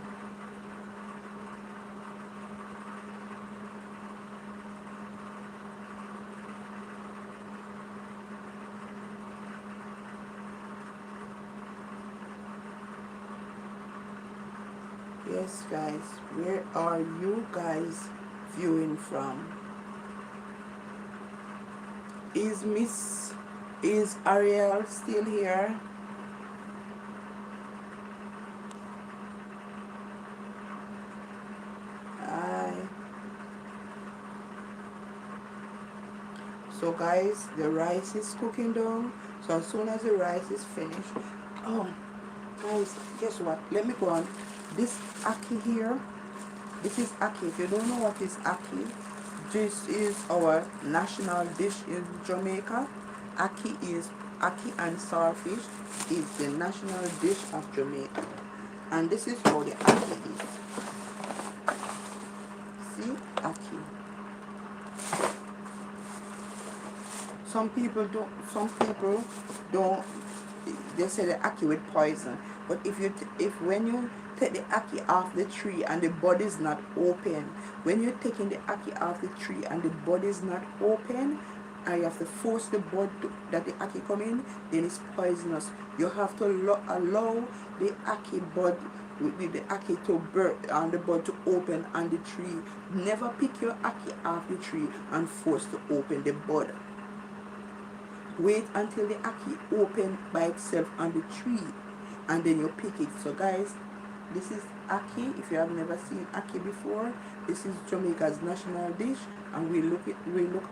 S1: Yes, guys. Where are you guys viewing from? Is Ariel still here? Hi. So guys, the rice is cooking down. So as soon as the rice is finished, oh guys, guess what? Let me go on. This ackee here, this is ackee. If you don't know what is ackee, this is our national dish in Jamaica. Ackee and saltfish is the national dish of Jamaica. And this is how the ackee is. See? Ackee. Some people don't, they say the ackee with poison. But if when you take the ackee off the tree and the body is not open, when you're taking the ackee off the tree and the body is not open, and you have to force the bud that the ackee come in, then it's poisonous. You have to allow the ackee bud with the ackee to burn and the bud to open on the tree. Never pick your ackee off the tree and force to open the bud. Wait until the ackee open by itself on the tree, and then you pick it. So guys, this is ackee. If you have never seen ackee before, this is Jamaica's national dish, and we look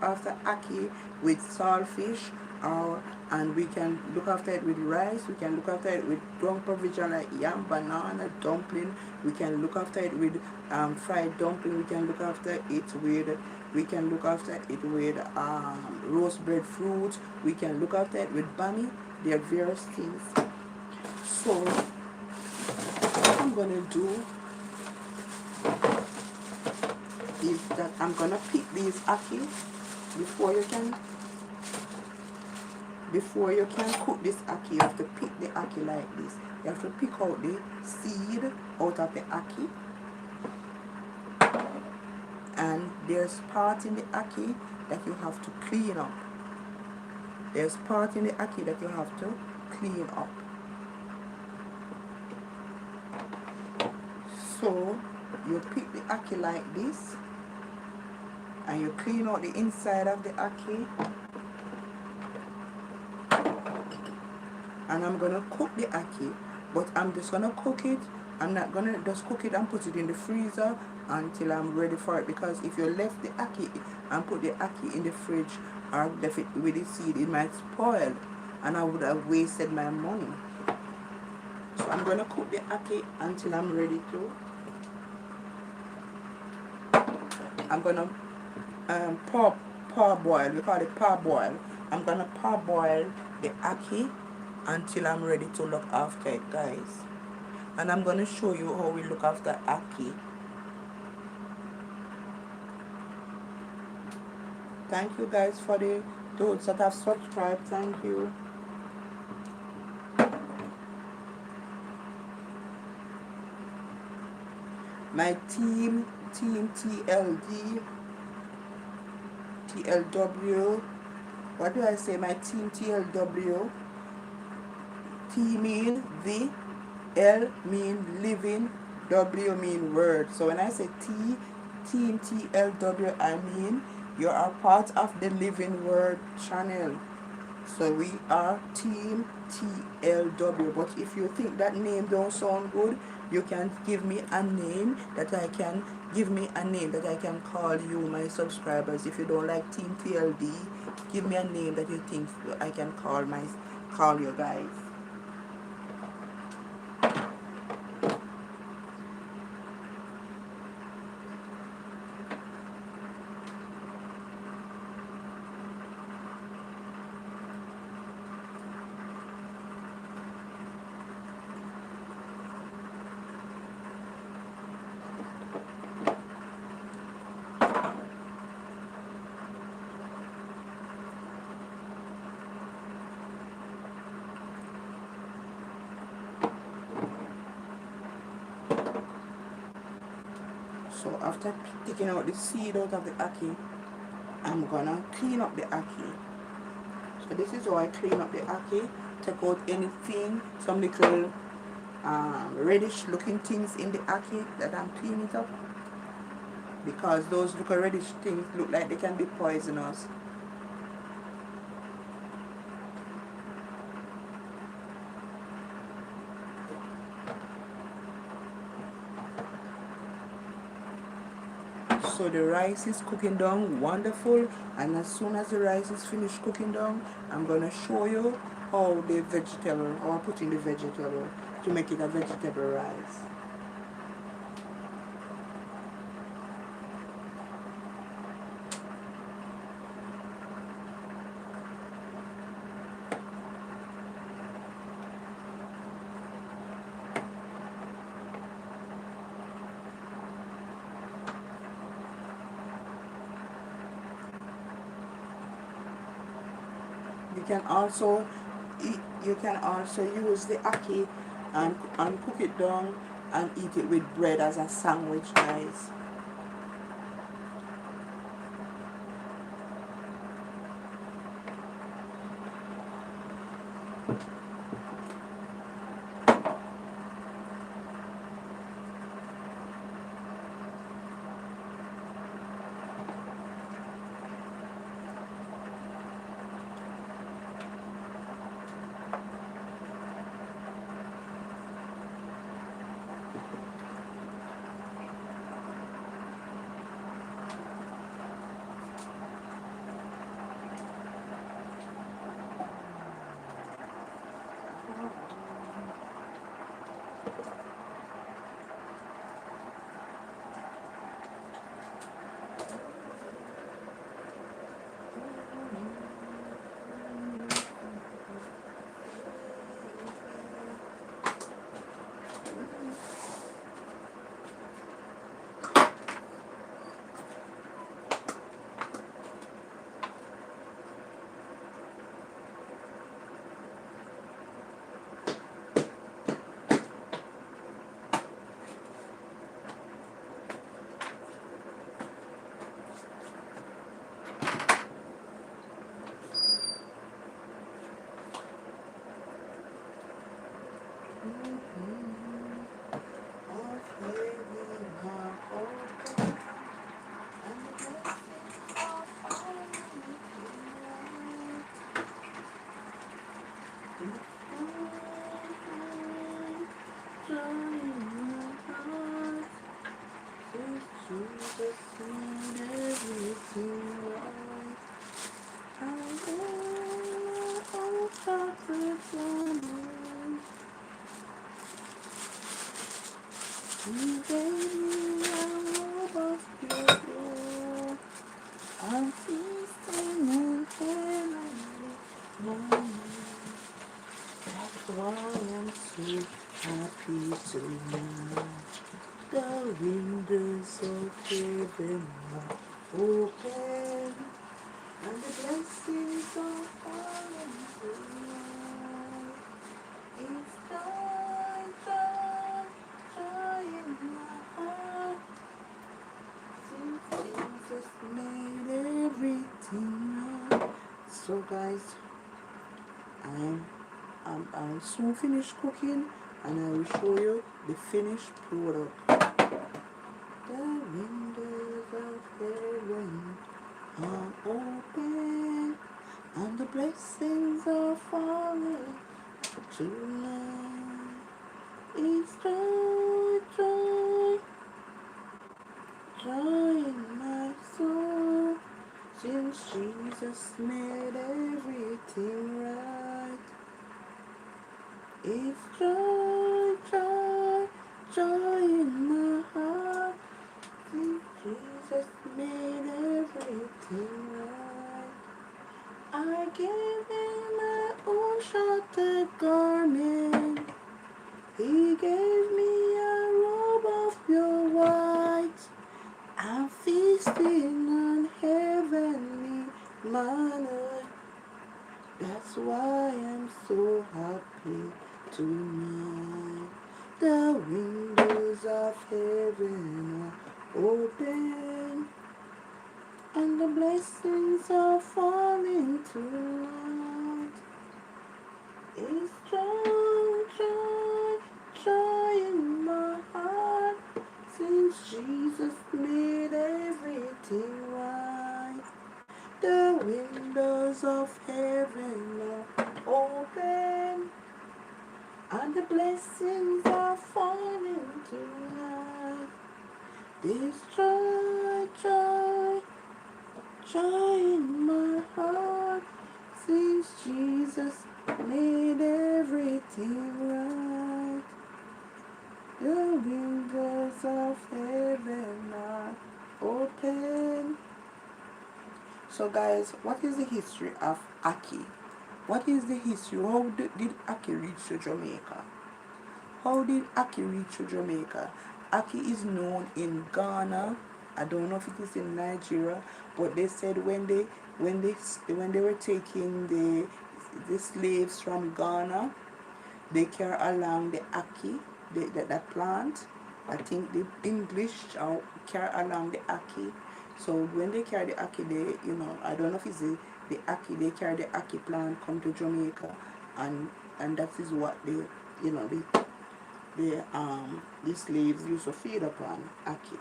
S1: after ackee with saltfish, or and we can look after it with rice. We can look after it with ground provision like yam, banana, dumpling. We can look after it with fried dumpling. We can look after it with roast breadfruit. We can look after it with bami. There are various things. So what I'm gonna do is that I'm gonna pick these ackee before you can cook this ackee. You have to pick the ackee like this. You have to pick out the seed out of the ackee, and there's part in the ackee that you have to clean up. There's part in the ackee that you have to clean up. So you pick the ackee like this, and you clean out the inside of the ackee. And I'm gonna cook the ackee, but I'm just gonna cook it. I'm not gonna just cook it and put it in the freezer until I'm ready for it, because if you left the ackee and put the ackee in the fridge or left it with the seed, it might spoil, and I would have wasted my money. So I'm gonna cook the ackee until I'm ready to. I'm gonna parboil. We call it parboil. I'm gonna parboil the ackee until I'm ready to look after it, guys. And I'm gonna show you how we look after ackee. Thank you guys for those that have subscribed. Thank you. My team TLD, TLW. What do I say? My team TLW. T mean the, L mean living, W mean word. So when I say team TLW, I mean you are part of the Living Word channel. So we are team TLW. But if you think that name don't sound good, you can give me a name that I can call you, my subscribers. If you don't like team TLD, give me a name that you think I can call you guys. So after taking out the seed out of the ackee, I'm gonna clean up the ackee. So this is how I clean up the ackee. Take out anything, some little reddish looking things in the ackee that I'm cleaning up, because those little reddish things look like they can be poisonous. So the rice is cooking down wonderful, and as soon as the rice is finished cooking down, I'm gonna show you how I put in the vegetable to make it a vegetable rice. You can also use the ackee and cook it down and eat it with bread as a sandwich, guys. You gave me a robe of pure gold. I'm feasting on heavenly manna. That's why I'm so happy tonight. The windows of heaven are open, and the blessings are falling tonight. It's joy, joy, joy in my heart. Since Jesus made everything right. So guys, I'm I'll soon finish cooking and I will show you the finished product. The windows of heaven are open and the blessings are falling tonight. It's joy, joy, joy in my soul. Since Jesus made everything right. It's joy, joy, joy in my heart. Since Jesus made everything right. I gave him my own sheltered garment. He gave me a robe of pure white. I'm feasting on heavenly manna. That's why I'm so happy tonight. The windows of heaven are open and the blessings are falling tonight. It's joy, joy, joy in my heart. Since Jesus made everything right. The windows of heaven are open and the blessings are falling tonight. There's joy, joy, joy in my heart. Since Jesus made everything right. The windows of heaven are open. So guys, what is the history of Ackee? What is the history? How did Ackee reach to Jamaica? How did Ackee reach to Jamaica? Ackee is known in Ghana. I don't know if it is in Nigeria, but they said when they were taking the slaves from Ghana, they carry along the Ackee, that plant. I think the English carry along the Ackee. So when they carry the Ackee, I don't know if it's the Ackee, they carry the Ackee plant come to Jamaica, and that is what you know, the slaves used to feed upon Ackee.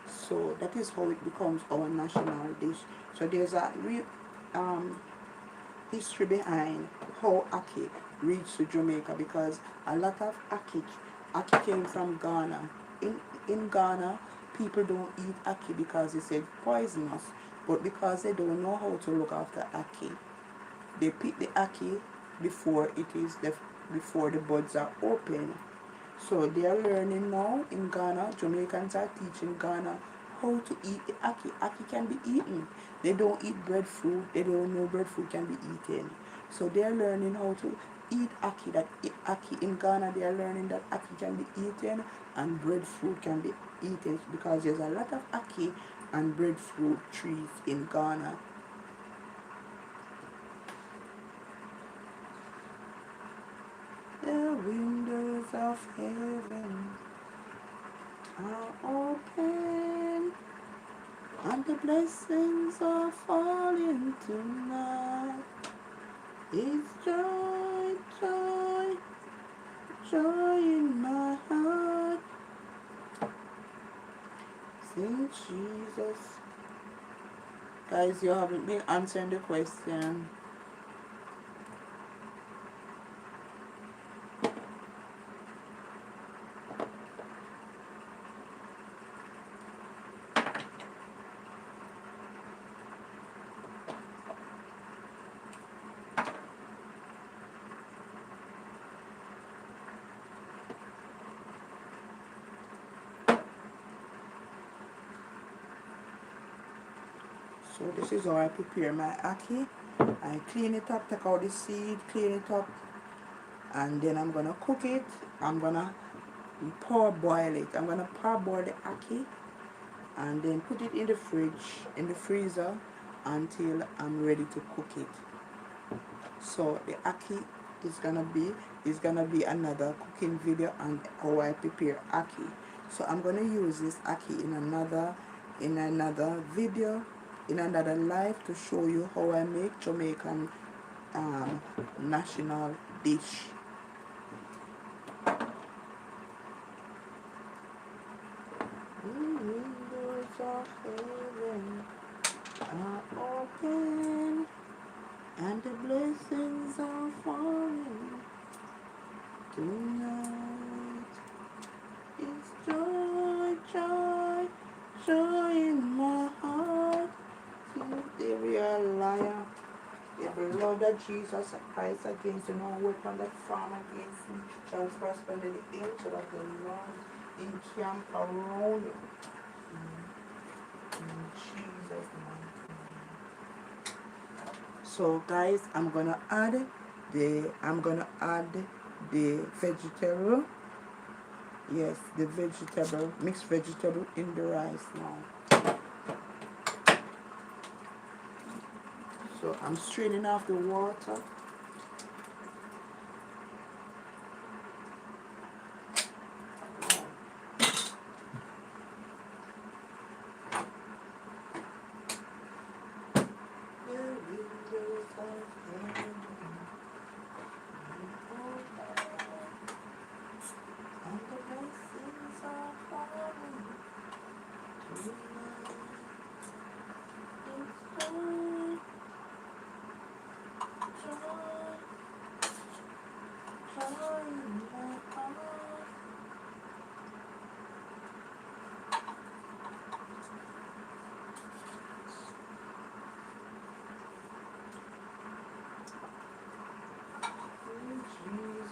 S1: So that is how it becomes our national dish. So there's a real history behind how Ackee reached to Jamaica, because a lot of Ackee came from Ghana. In Ghana, people don't eat Ackee because they say poisonous, but because they don't know how to look after Ackee. They pick the Ackee before the buds are open. So they are learning now in Ghana. Jamaicans are teaching Ghana how to eat the Ackee. Ackee can be eaten. They don't eat breadfruit. They don't know breadfruit can be eaten. So they are learning how to eat Ackee. Ackee in Ghana, they are learning that Ackee can be eaten and breadfruit can be eaten, because there's a lot of Ackee and breadfruit trees in Ghana. The windows of heaven are open and the blessings are falling tonight. It's joy, joy, joy in my heart. Sing Jesus. Guys, you haven't been answering the question. So this is how I prepare my ackee. I clean it up, take out the seed, clean it up, and then I'm gonna cook it. I'm gonna parboil it. I'm gonna parboil the ackee and then put it in the fridge, in the freezer, until I'm ready to cook it. So the ackee is gonna be another cooking video on how I prepare ackee. So I'm gonna use this ackee in another video, in another live, to show you how I make Jamaican national dish. Windows of heaven are open and the blessings are falling tonight. It's joy, joy, joy in my heart. Every liar, every Lord that Jesus Christ against you, no weapon that form against me shall prosper. The angel of the Lord encamp around you. In Jesus' name. So guys, I'm gonna add the vegetable. Yes, the vegetable, mixed vegetable in the rice now. So I'm straining off the water.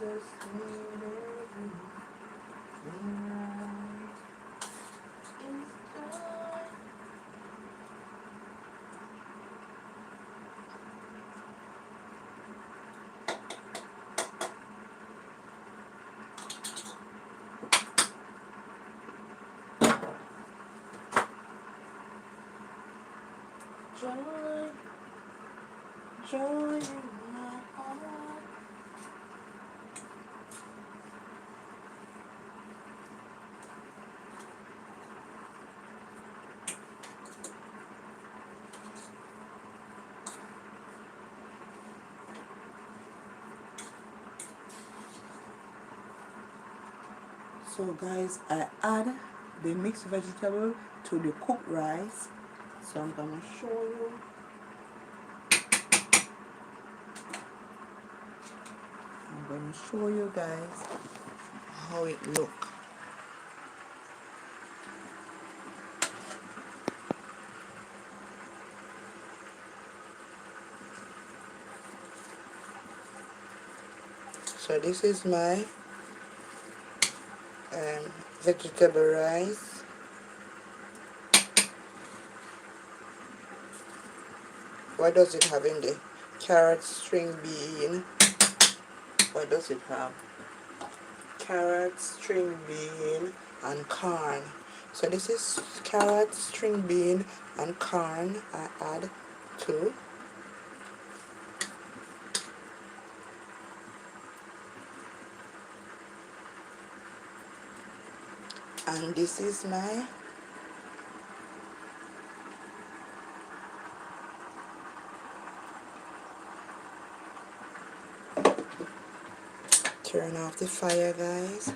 S1: Jesus made everything right. Joy, joy in my heart. So guys, I add the mixed vegetable to the cooked rice. So I'm gonna show you. I'm gonna show you guys how it look. So this is my vegetable rice. What does it have in there? Carrot, string bean. What does it have? Carrot, string bean, and corn. So this is carrot, string bean, and corn I add to. And this is my turn off the fire, guys.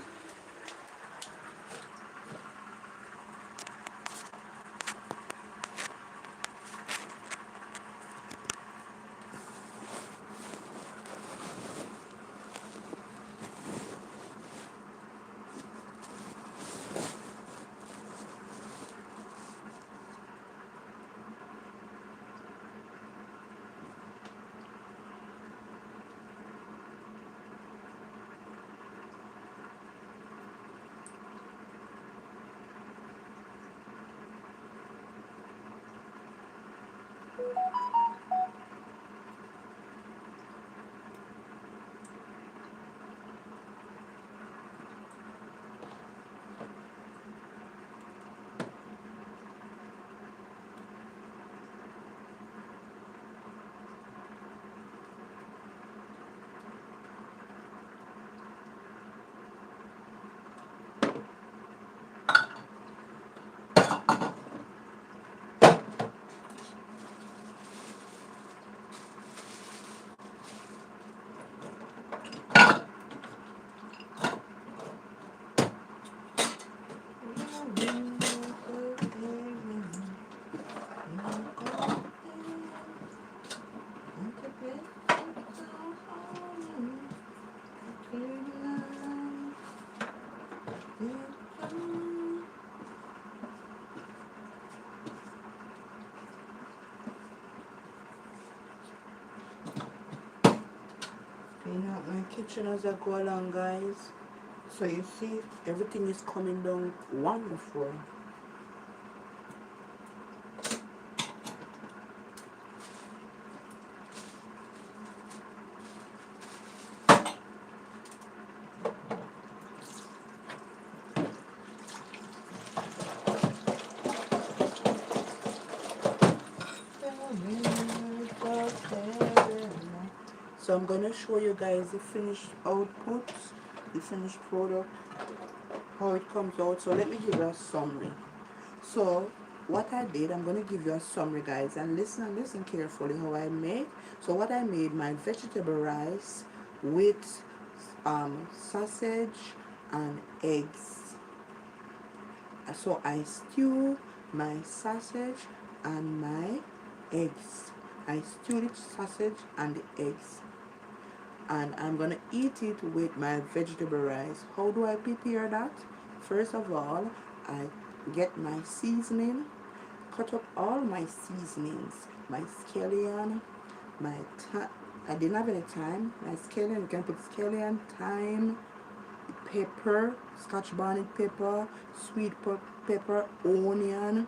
S1: teaching as I go along, guys. So you see, everything is coming down wonderful. So I'm gonna show you guys the finished output, the finished product, how it comes out. So let me give you a summary. So what I did, I'm gonna give you a summary, guys, and listen carefully how I made. So what I made, my vegetable rice with sausage and eggs. So I stew my sausage and my eggs. I stewed the sausage and the eggs, and I'm gonna eat it with my vegetable rice. How do I prepare that? First of all, I get my seasoning, cut up all my seasonings, my scallion, my I didn't have any thyme. My scallion, you can put scallion, thyme, pepper, scotch bonnet pepper, sweet pepper, onion,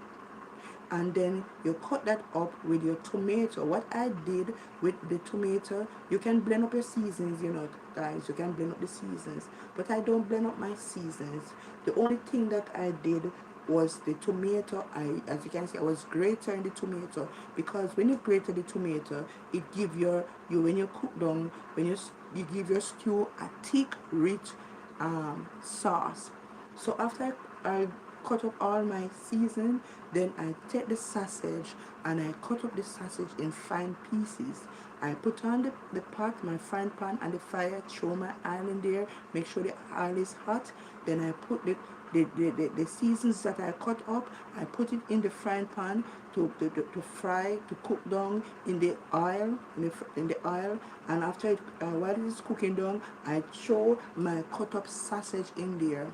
S1: and then you cut that up with your tomato. What I did with the tomato, you can blend up your seasons, you know, guys, you can blend up the seasons, but I don't blend up my seasons. The only thing that I did was the tomato. As you can see, I was grating the tomato, because when you grate the tomato, it give you when you cook down, when you give your stew a thick, rich sauce. So after I cut up all my season, then I take the sausage and I cut up the sausage in fine pieces. I put on the pot, my frying pan, and the fire, throw my oil in there, make sure the oil is hot. Then I put the seasons that I cut up, I put it in the frying pan to fry, to cook down in the oil, in the oil. And after it, while it is cooking down, I throw my cut up sausage in there.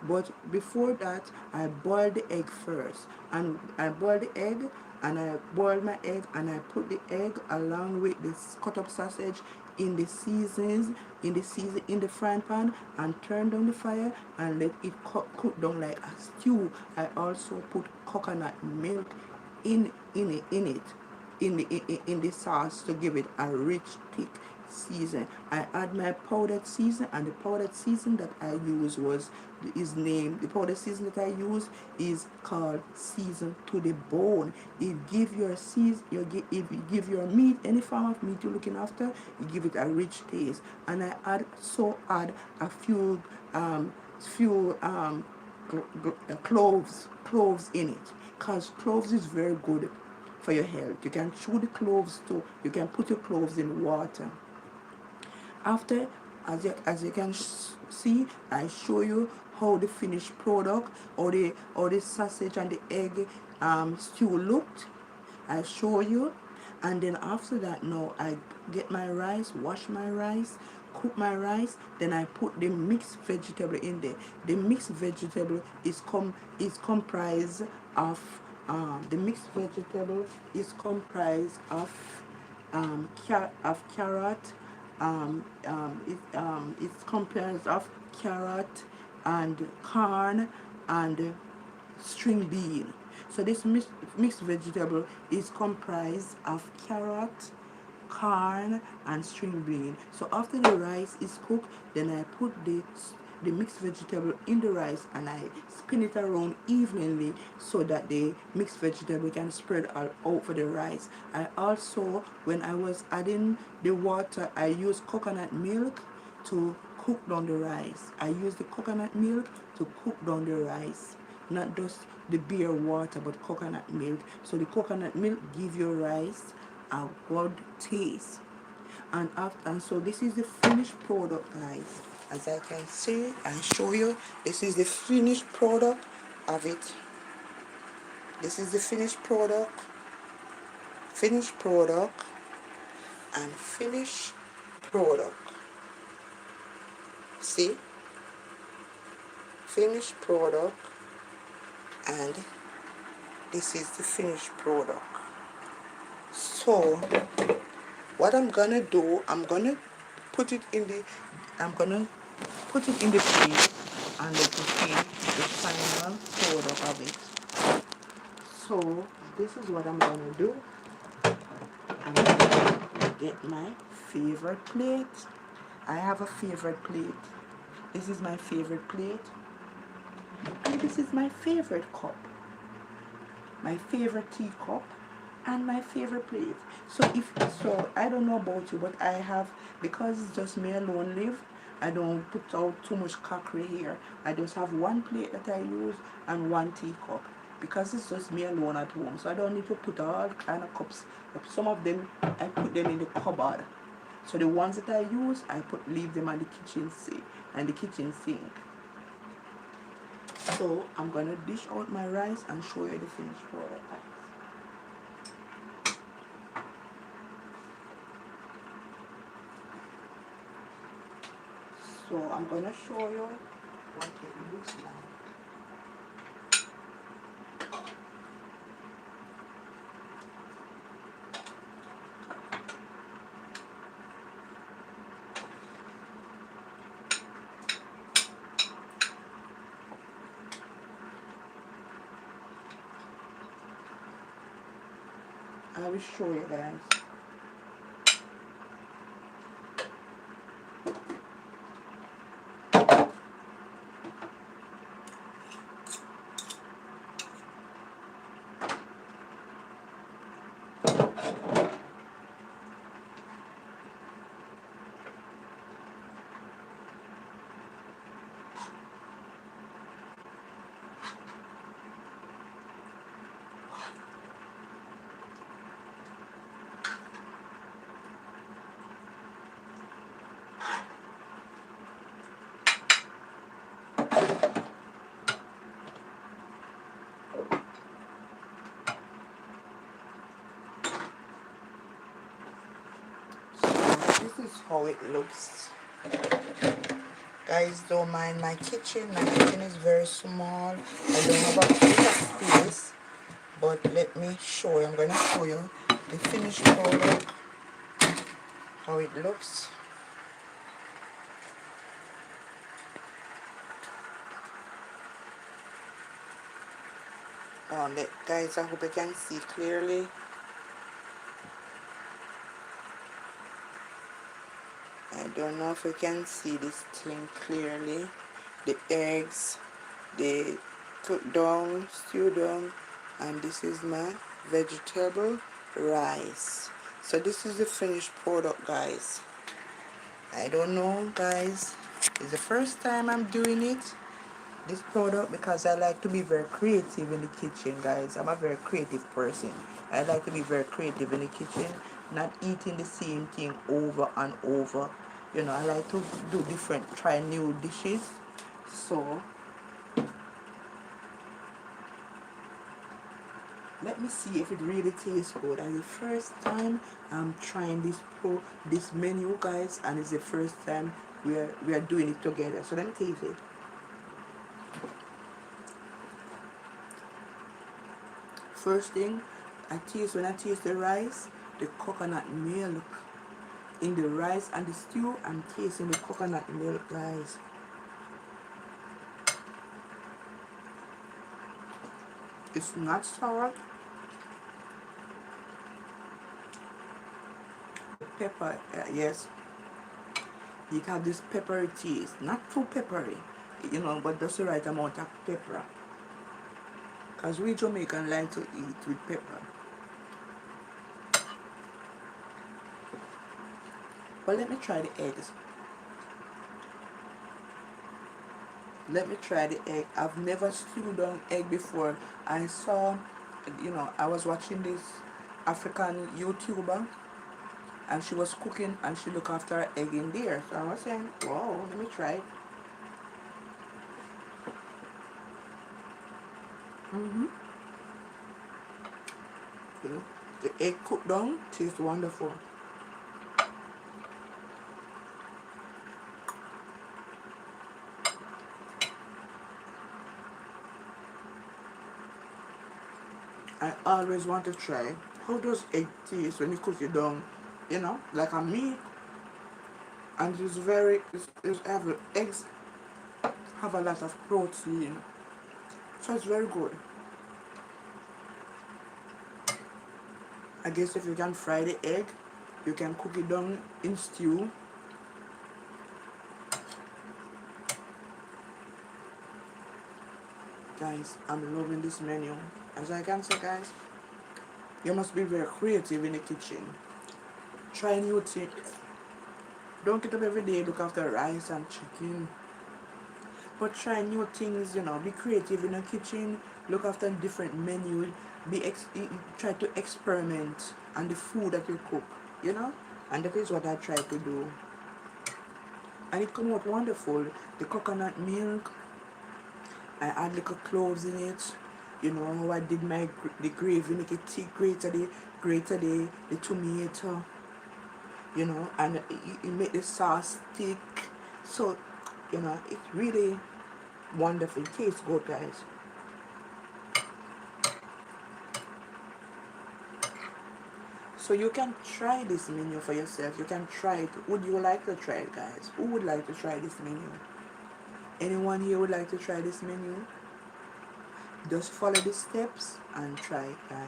S1: But before that, I boiled the egg first, and I boiled the egg, and I boiled my egg, and I put the egg along with this cut up sausage in the seasons, in the frying pan, and turn down the fire and let it cook down like a stew. I also put coconut milk in the sauce to give it a rich, thick season. I add my powdered season, and the powdered season that I use the powdered season that I use is called season to the bone. It give your if you give your meat, any form of meat you're looking after, you give it a rich taste. And I add a few cloves in it, because cloves is very good for your health. You can chew the cloves too. You can put your cloves in water. After, as you can see, I show you how the finished product, or the sausage and the egg stew looked. I show you. And then after that, now I get my rice, wash my rice, cook my rice, then I put the mixed vegetable in there. The mixed vegetable is comprised of the mixed vegetable is comprised of carrot. It's comprised of carrot and corn and string bean. So this mixed vegetable is comprised of carrot, corn, and string bean. So after the rice is cooked, then I put the mixed vegetable in the rice, and I spin it around evenly so that the mixed vegetable can spread all over the rice. I also, when I was adding the water, I used coconut milk to cook down the rice. I use the coconut milk to cook down the rice, not just the bare water, but coconut milk. So the coconut milk give your rice a good taste. And so this is the finished product, guys. As I can see and show you, this is the finished product of it. This is the finished product, and finished product. See, finished product, and this is the finished product. So what I'm gonna do, I'm gonna put it in I'm gonna put it in the plate and let it see the final product of it. So this is what I'm gonna do. I'm gonna get my favorite plate. I have a favorite plate. This is my favorite plate. And this is my favorite cup. My favorite teacup and my favorite plate. So I don't know about you, but I have, because it's just me alone live, I don't put out too much crockery here. I just have one plate that I use and one teacup, because it's just me alone at home. So I don't need to put all kind of cups. Some of them I put them in the cupboard. So the ones that I use, leave them on the kitchen sink and the kitchen sink. So I'm gonna dish out my rice and show you the finished product. So I'm gonna show you what it looks like. I will show you guys. So this is how it looks. Guys, don't mind my kitchen. My kitchen is very small. I don't have a lot of space. But let me show you. I'm gonna show you the finished product, how it looks. Guys, I hope you can see clearly. I don't know if you can see this thing clearly. The eggs, the cooked down, stewed down, and this is my vegetable rice. So this is the finished product, guys. I don't know, guys. It's the first time I'm doing it, this product, because I like to be very creative in the kitchen, guys. I'm a very creative person. I like to be very creative in the kitchen, not eating the same thing over and over. You know, I like to do different, try new dishes. So let me see if it really tastes good. And the first time I'm trying this menu, guys, and it's the first time we are doing it together. So let me taste it. First thing when I taste the rice, the coconut milk in the rice and the stew. I'm tasting the coconut milk, guys. It's not sour. Pepper, yes. You have this peppery taste, not too peppery, you know, but just the right amount of pepper. Because we Jamaican like to eat with pepper. But let me try the eggs. Let me try the egg. I've never stewed on egg before. I saw, I was watching this African YouTuber, and she was cooking and she looked after her egg in there. So I was saying, whoa, let me try it. Mm-hmm. The egg cooked down tastes wonderful. I always want to try how does egg taste when you cook it down, like a meat. and it's very it's have eggs have a lot of protein, so it's very good. I guess if you can fry the egg, you can cook it down in stew. Guys, I'm loving this menu. As I can say, guys, you must be very creative in the kitchen. Try new things. Don't get up every day look after rice and chicken. But try new things, you know. Be creative in the kitchen. Look after different menus. Try to experiment on the food that you cook, you know. And that is what I try to do. And it come out wonderful. The coconut milk, I add little cloves in it. You know, I did the gravy, make it thick, grate the tomato, you know, and it make the sauce thick. So, you know, it's really wonderful. It tastes good, guys. So you can try this menu for yourself. You can try it. Would you like to try it, guys? Who would like to try this menu? Anyone here would like to try this menu? Just follow the steps and try it, guys.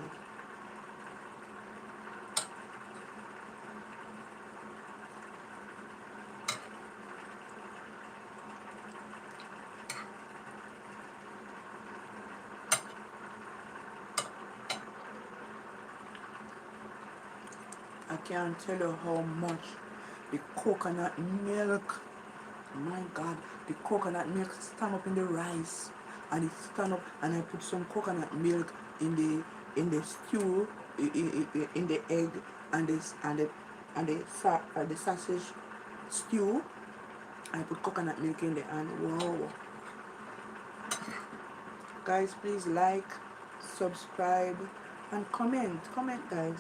S1: I can't tell you how much the coconut milk, my God, the coconut milk stand up in the rice, and it stand up, and I put some coconut milk in the stew, in the egg, and the sausage stew. I put coconut milk in there, and wow, guys, please like, subscribe, and comment, guys.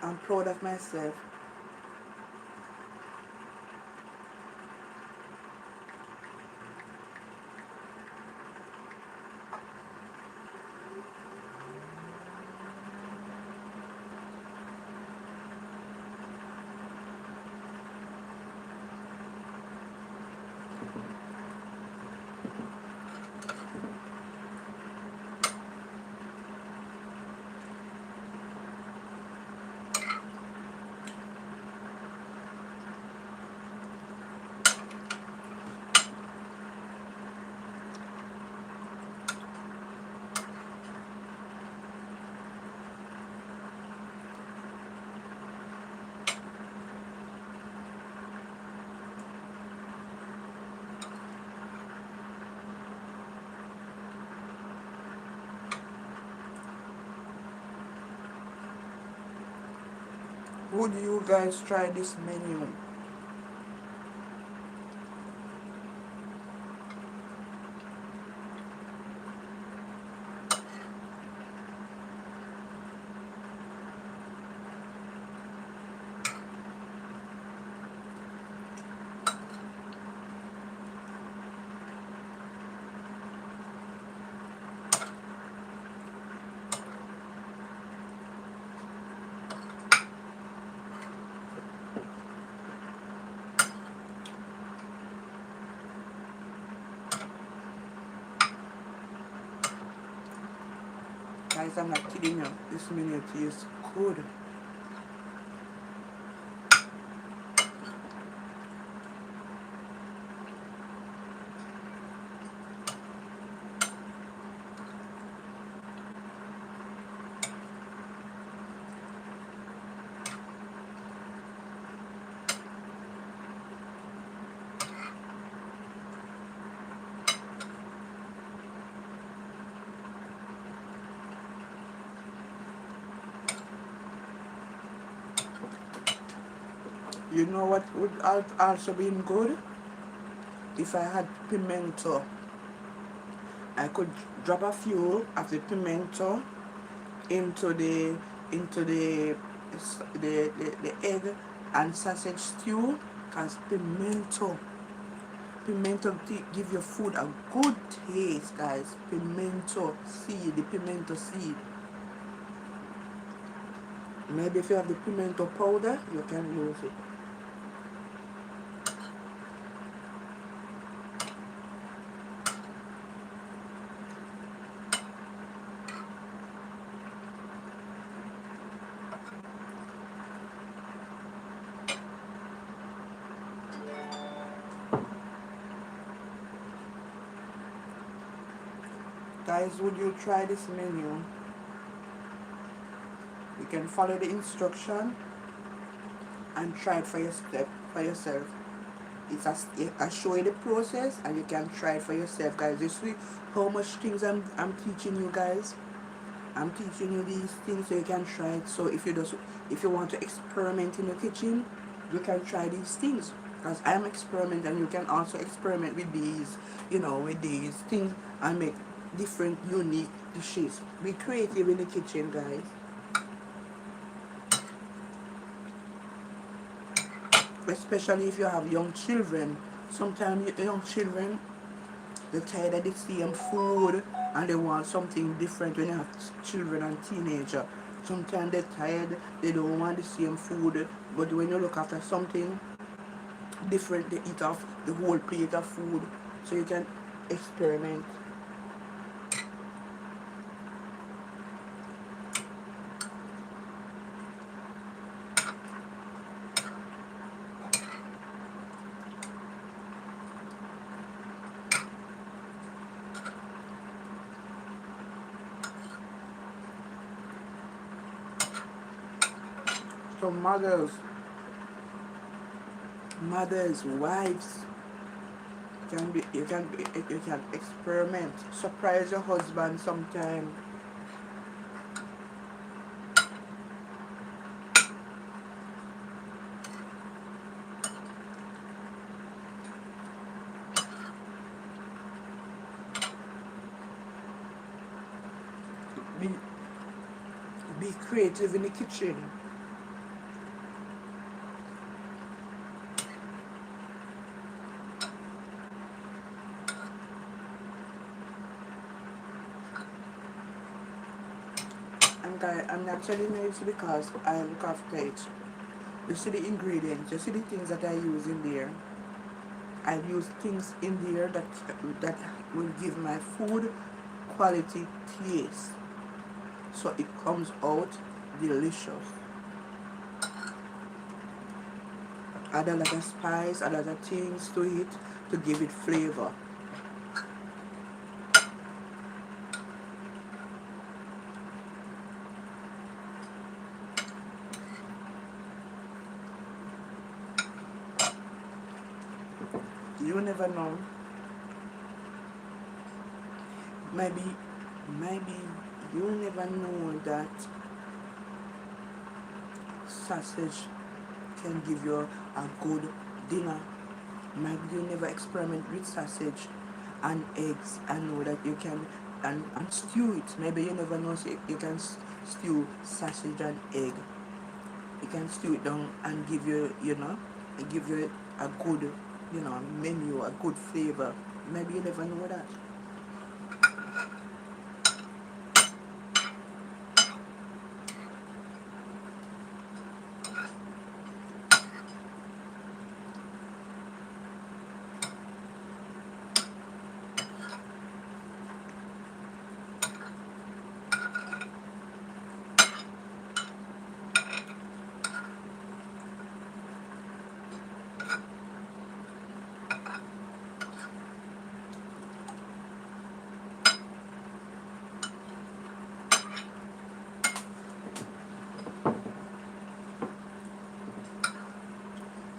S1: I'm proud of myself. Would you guys try this menu? Guys, I'm not kidding you. This menu tastes good. You know what would also been good? If I had pimento. I could drop a few of the pimento into the egg and sausage stew, because pimento Pimento give your food a good taste, guys. Pimento seed, the pimento seed. Maybe if you have the pimento powder, you can use it. Guys, would you try this menu? You can follow the instruction and try it for yourself. I show you the process and you can try it for yourself, guys. You see how much things I'm teaching you, guys. I'm teaching you these things so you can try it. So if you want to experiment in your kitchen, you can try these things. Because I'm experimenting, and you can also experiment with these, with these things and make different unique dishes. Be creative in the kitchen, guys. Especially if you have young children. Sometimes young children, they're tired of the same food and they want something different when you have children and teenagers. Sometimes they're tired, they don't want the same food, but when you look after something different, they eat off the whole plate of food. So you can experiment. So mothers, wives, you can experiment. Surprise your husband sometime. Be be creative in the kitchen. I'm not telling you it's because I look after it. You see the ingredients, you see the things that I use in there. I use things in there that will give my food quality taste. So it comes out delicious. Add a lot of spice, add a lot of things to it to give it flavor. You never know. Maybe you never know that sausage can give you a good dinner. Maybe you never experiment with sausage and eggs and know that you can and stew it. Maybe you never know, so you can stew sausage and egg. You can stew it down and give you a good menu, a good flavor. Maybe you never know that.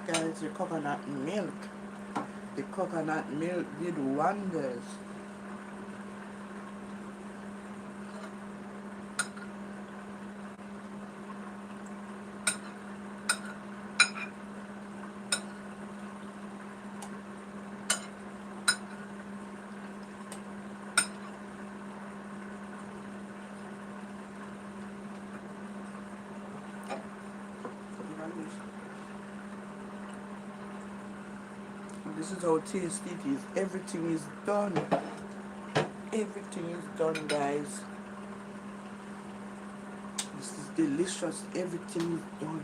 S1: Guys, the coconut milk. The coconut milk did wonders. This is how tasty it is. Everything is done. Everything is done, guys. This is delicious. Everything is done.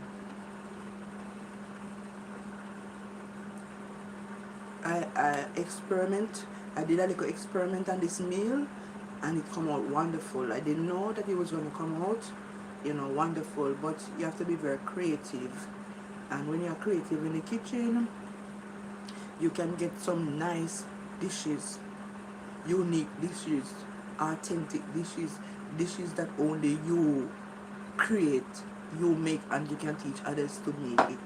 S1: I experiment. I did a little experiment on this meal, and it come out wonderful. I didn't know that it was going to come out, wonderful. But you have to be very creative, and when you're creative in the kitchen, you can get some nice dishes, unique dishes, authentic dishes, dishes that only you create, you make, and you can teach others to make it.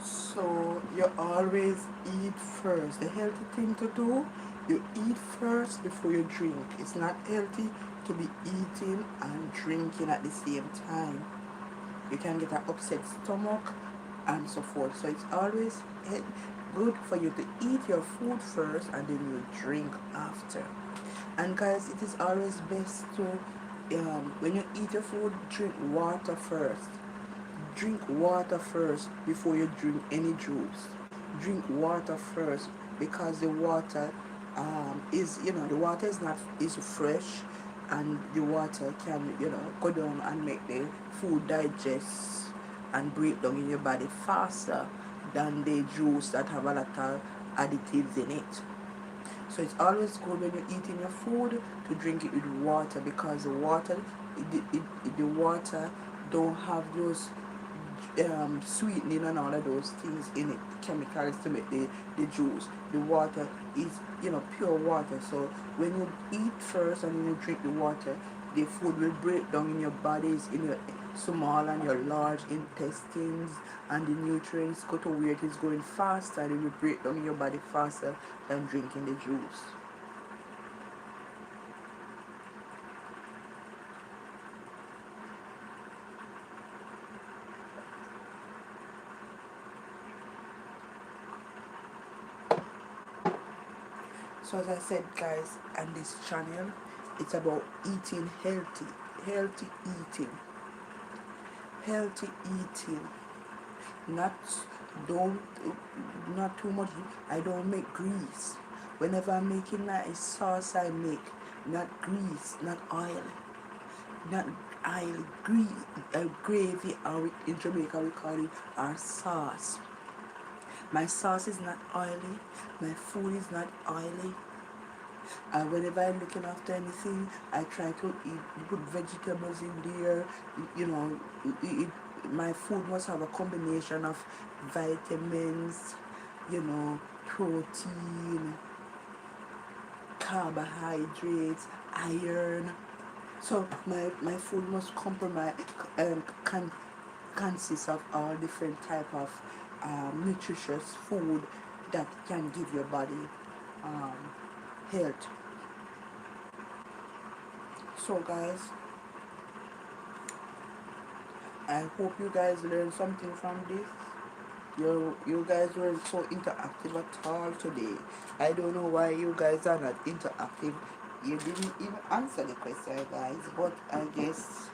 S1: So you always eat first. The healthy thing to do, you eat first before you drink. It's not healthy to be eating and drinking at the same time. You can get an upset stomach and so forth. So it's always good for you to eat your food first and then you drink after. And guys, it is always best to, when you eat your food, drink water first. Drink water first before you drink any juice. Drink water first because the water is, the water is fresh, and the water can, go down and make the food digest and break down in your body faster than the juice that have a lot of additives in it. So it's always good when you're eating your food to drink it with water, because the water, the water don't have those sweetening and all of those things in it, chemicals to make the juice. The water is, pure water. So when you eat first and then you drink the water, the food will break down in your bodies, in your small and your large intestines, and the nutrients go to where it is going faster, and it will break down in your body faster than drinking the juice. So as I said, guys, on this channel, it's about eating healthy, healthy eating, healthy eating. Not don't not too much. I don't make grease. Whenever I'm making nice sauce, I make not grease, not oil, not oil, grease, gravy, or in Jamaica we call it our sauce. My sauce is not oily. My food is not oily. Whenever I'm looking after anything, I try to put vegetables in there. My food must have a combination of vitamins, protein, carbohydrates, iron. So my food must consist of all different type of nutritious food that can give your body health. So guys, I hope you guys learned something from this. You guys weren't so interactive at all today. I don't know why you guys are not interactive. You didn't even answer the question, guys, but I guess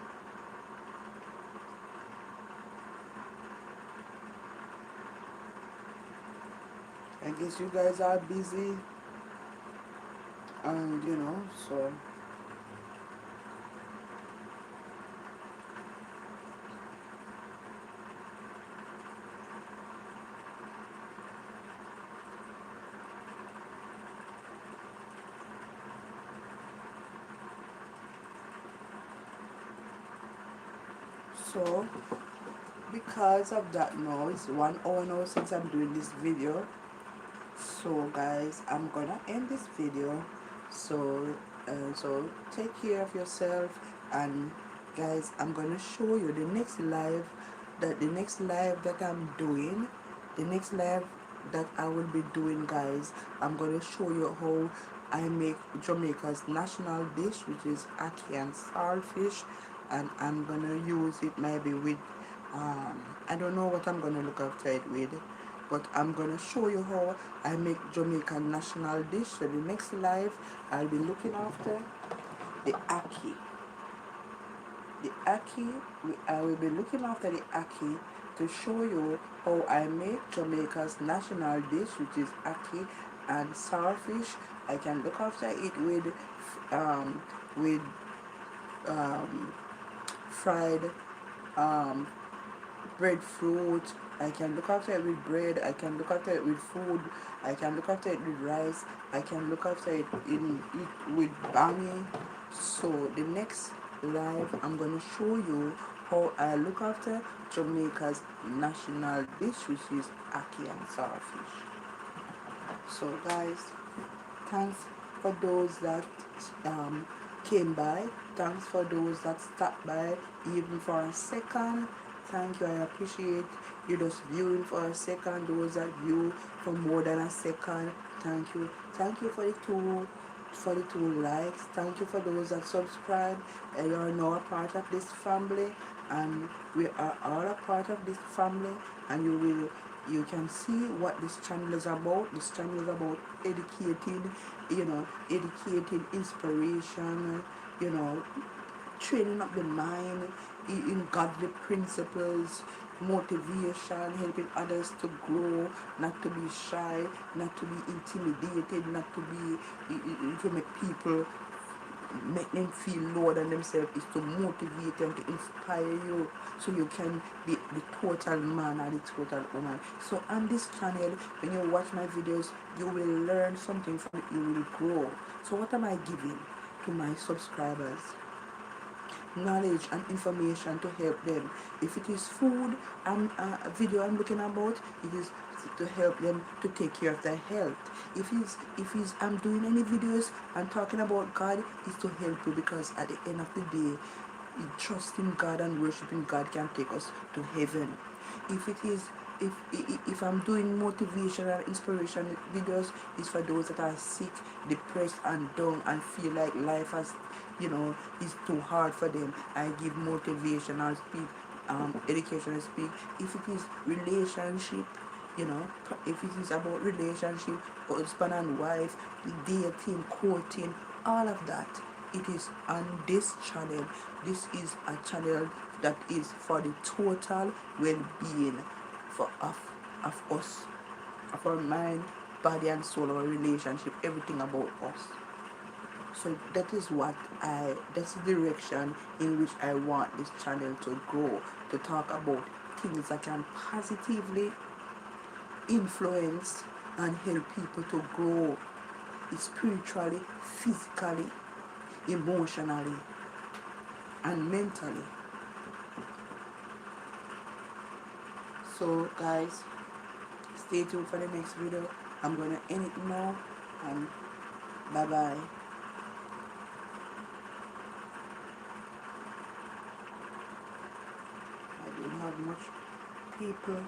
S1: you guys are busy, and so because of that, now it's 1 hour now since I'm doing this video. So guys, I'm gonna end this video. So take care of yourself, and guys, I'm gonna show you the next live that the next live that I'm doing, the next live that I will be doing, guys, I'm gonna show you how I make Jamaica's national dish, which is ackee and saltfish, and I'm gonna use it maybe with I don't know what I'm gonna look after it with, but I'm gonna show you how I make Jamaican national dish. So the next live I'll be looking after the ackee. The ackee, I will be looking after the ackee to show you how I make Jamaica's national dish, which is ackee and saltfish. I can look after it um, with um, fried um, breadfruit. I can look after it with bread. I can look after it with food. I can look after it with rice. I can look after it with bami. So the next live, I'm gonna show you how I look after Jamaica's national dish, which is ackee and saltfish. So guys, thanks for those that um, came by. Thanks for those that stopped by even for a second. Thank you. I appreciate you just viewing for a second. Those that view for more than a second. Thank you. Thank you for the two likes. Thank you for those that subscribe. You are now a part of this family, and we are all a part of this family, and you can see what this channel is about. This channel is about educating, inspiration, you know, training up the mind in godly principles, motivation, helping others to grow, not to be shy, not to be intimidated, not to be to make people make them feel lower than themselves, is to motivate them, to inspire you, so you can be the total man or the total woman. So on this channel, when you watch my videos, you will learn something from it, you will grow. So what am I giving to my subscribers? Knowledge and information to help them. If it is food and a video I'm looking about, it is to help them to take care of their health. If I'm doing any videos and talking about God, is to help you, because at the end of the day, trusting God and worshiping God can take us to heaven. If it is if I'm doing motivational inspiration videos, it's for those that are sick, depressed and down and feel like life has is too hard for them. I give motivational speak, educational speak. If it is relationship, if it is about relationship, husband and wife, dating, courting, all of that, it is on this channel. This is a channel that is for the total well-being of us, of our mind, body and soul, our relationship, everything about us. So that's the direction in which I want this channel to grow, to talk about things that can positively influence and help people to grow spiritually, physically, emotionally, and mentally. So guys, stay tuned for the next video. I'm gonna end it now, and bye bye. I don't have much people.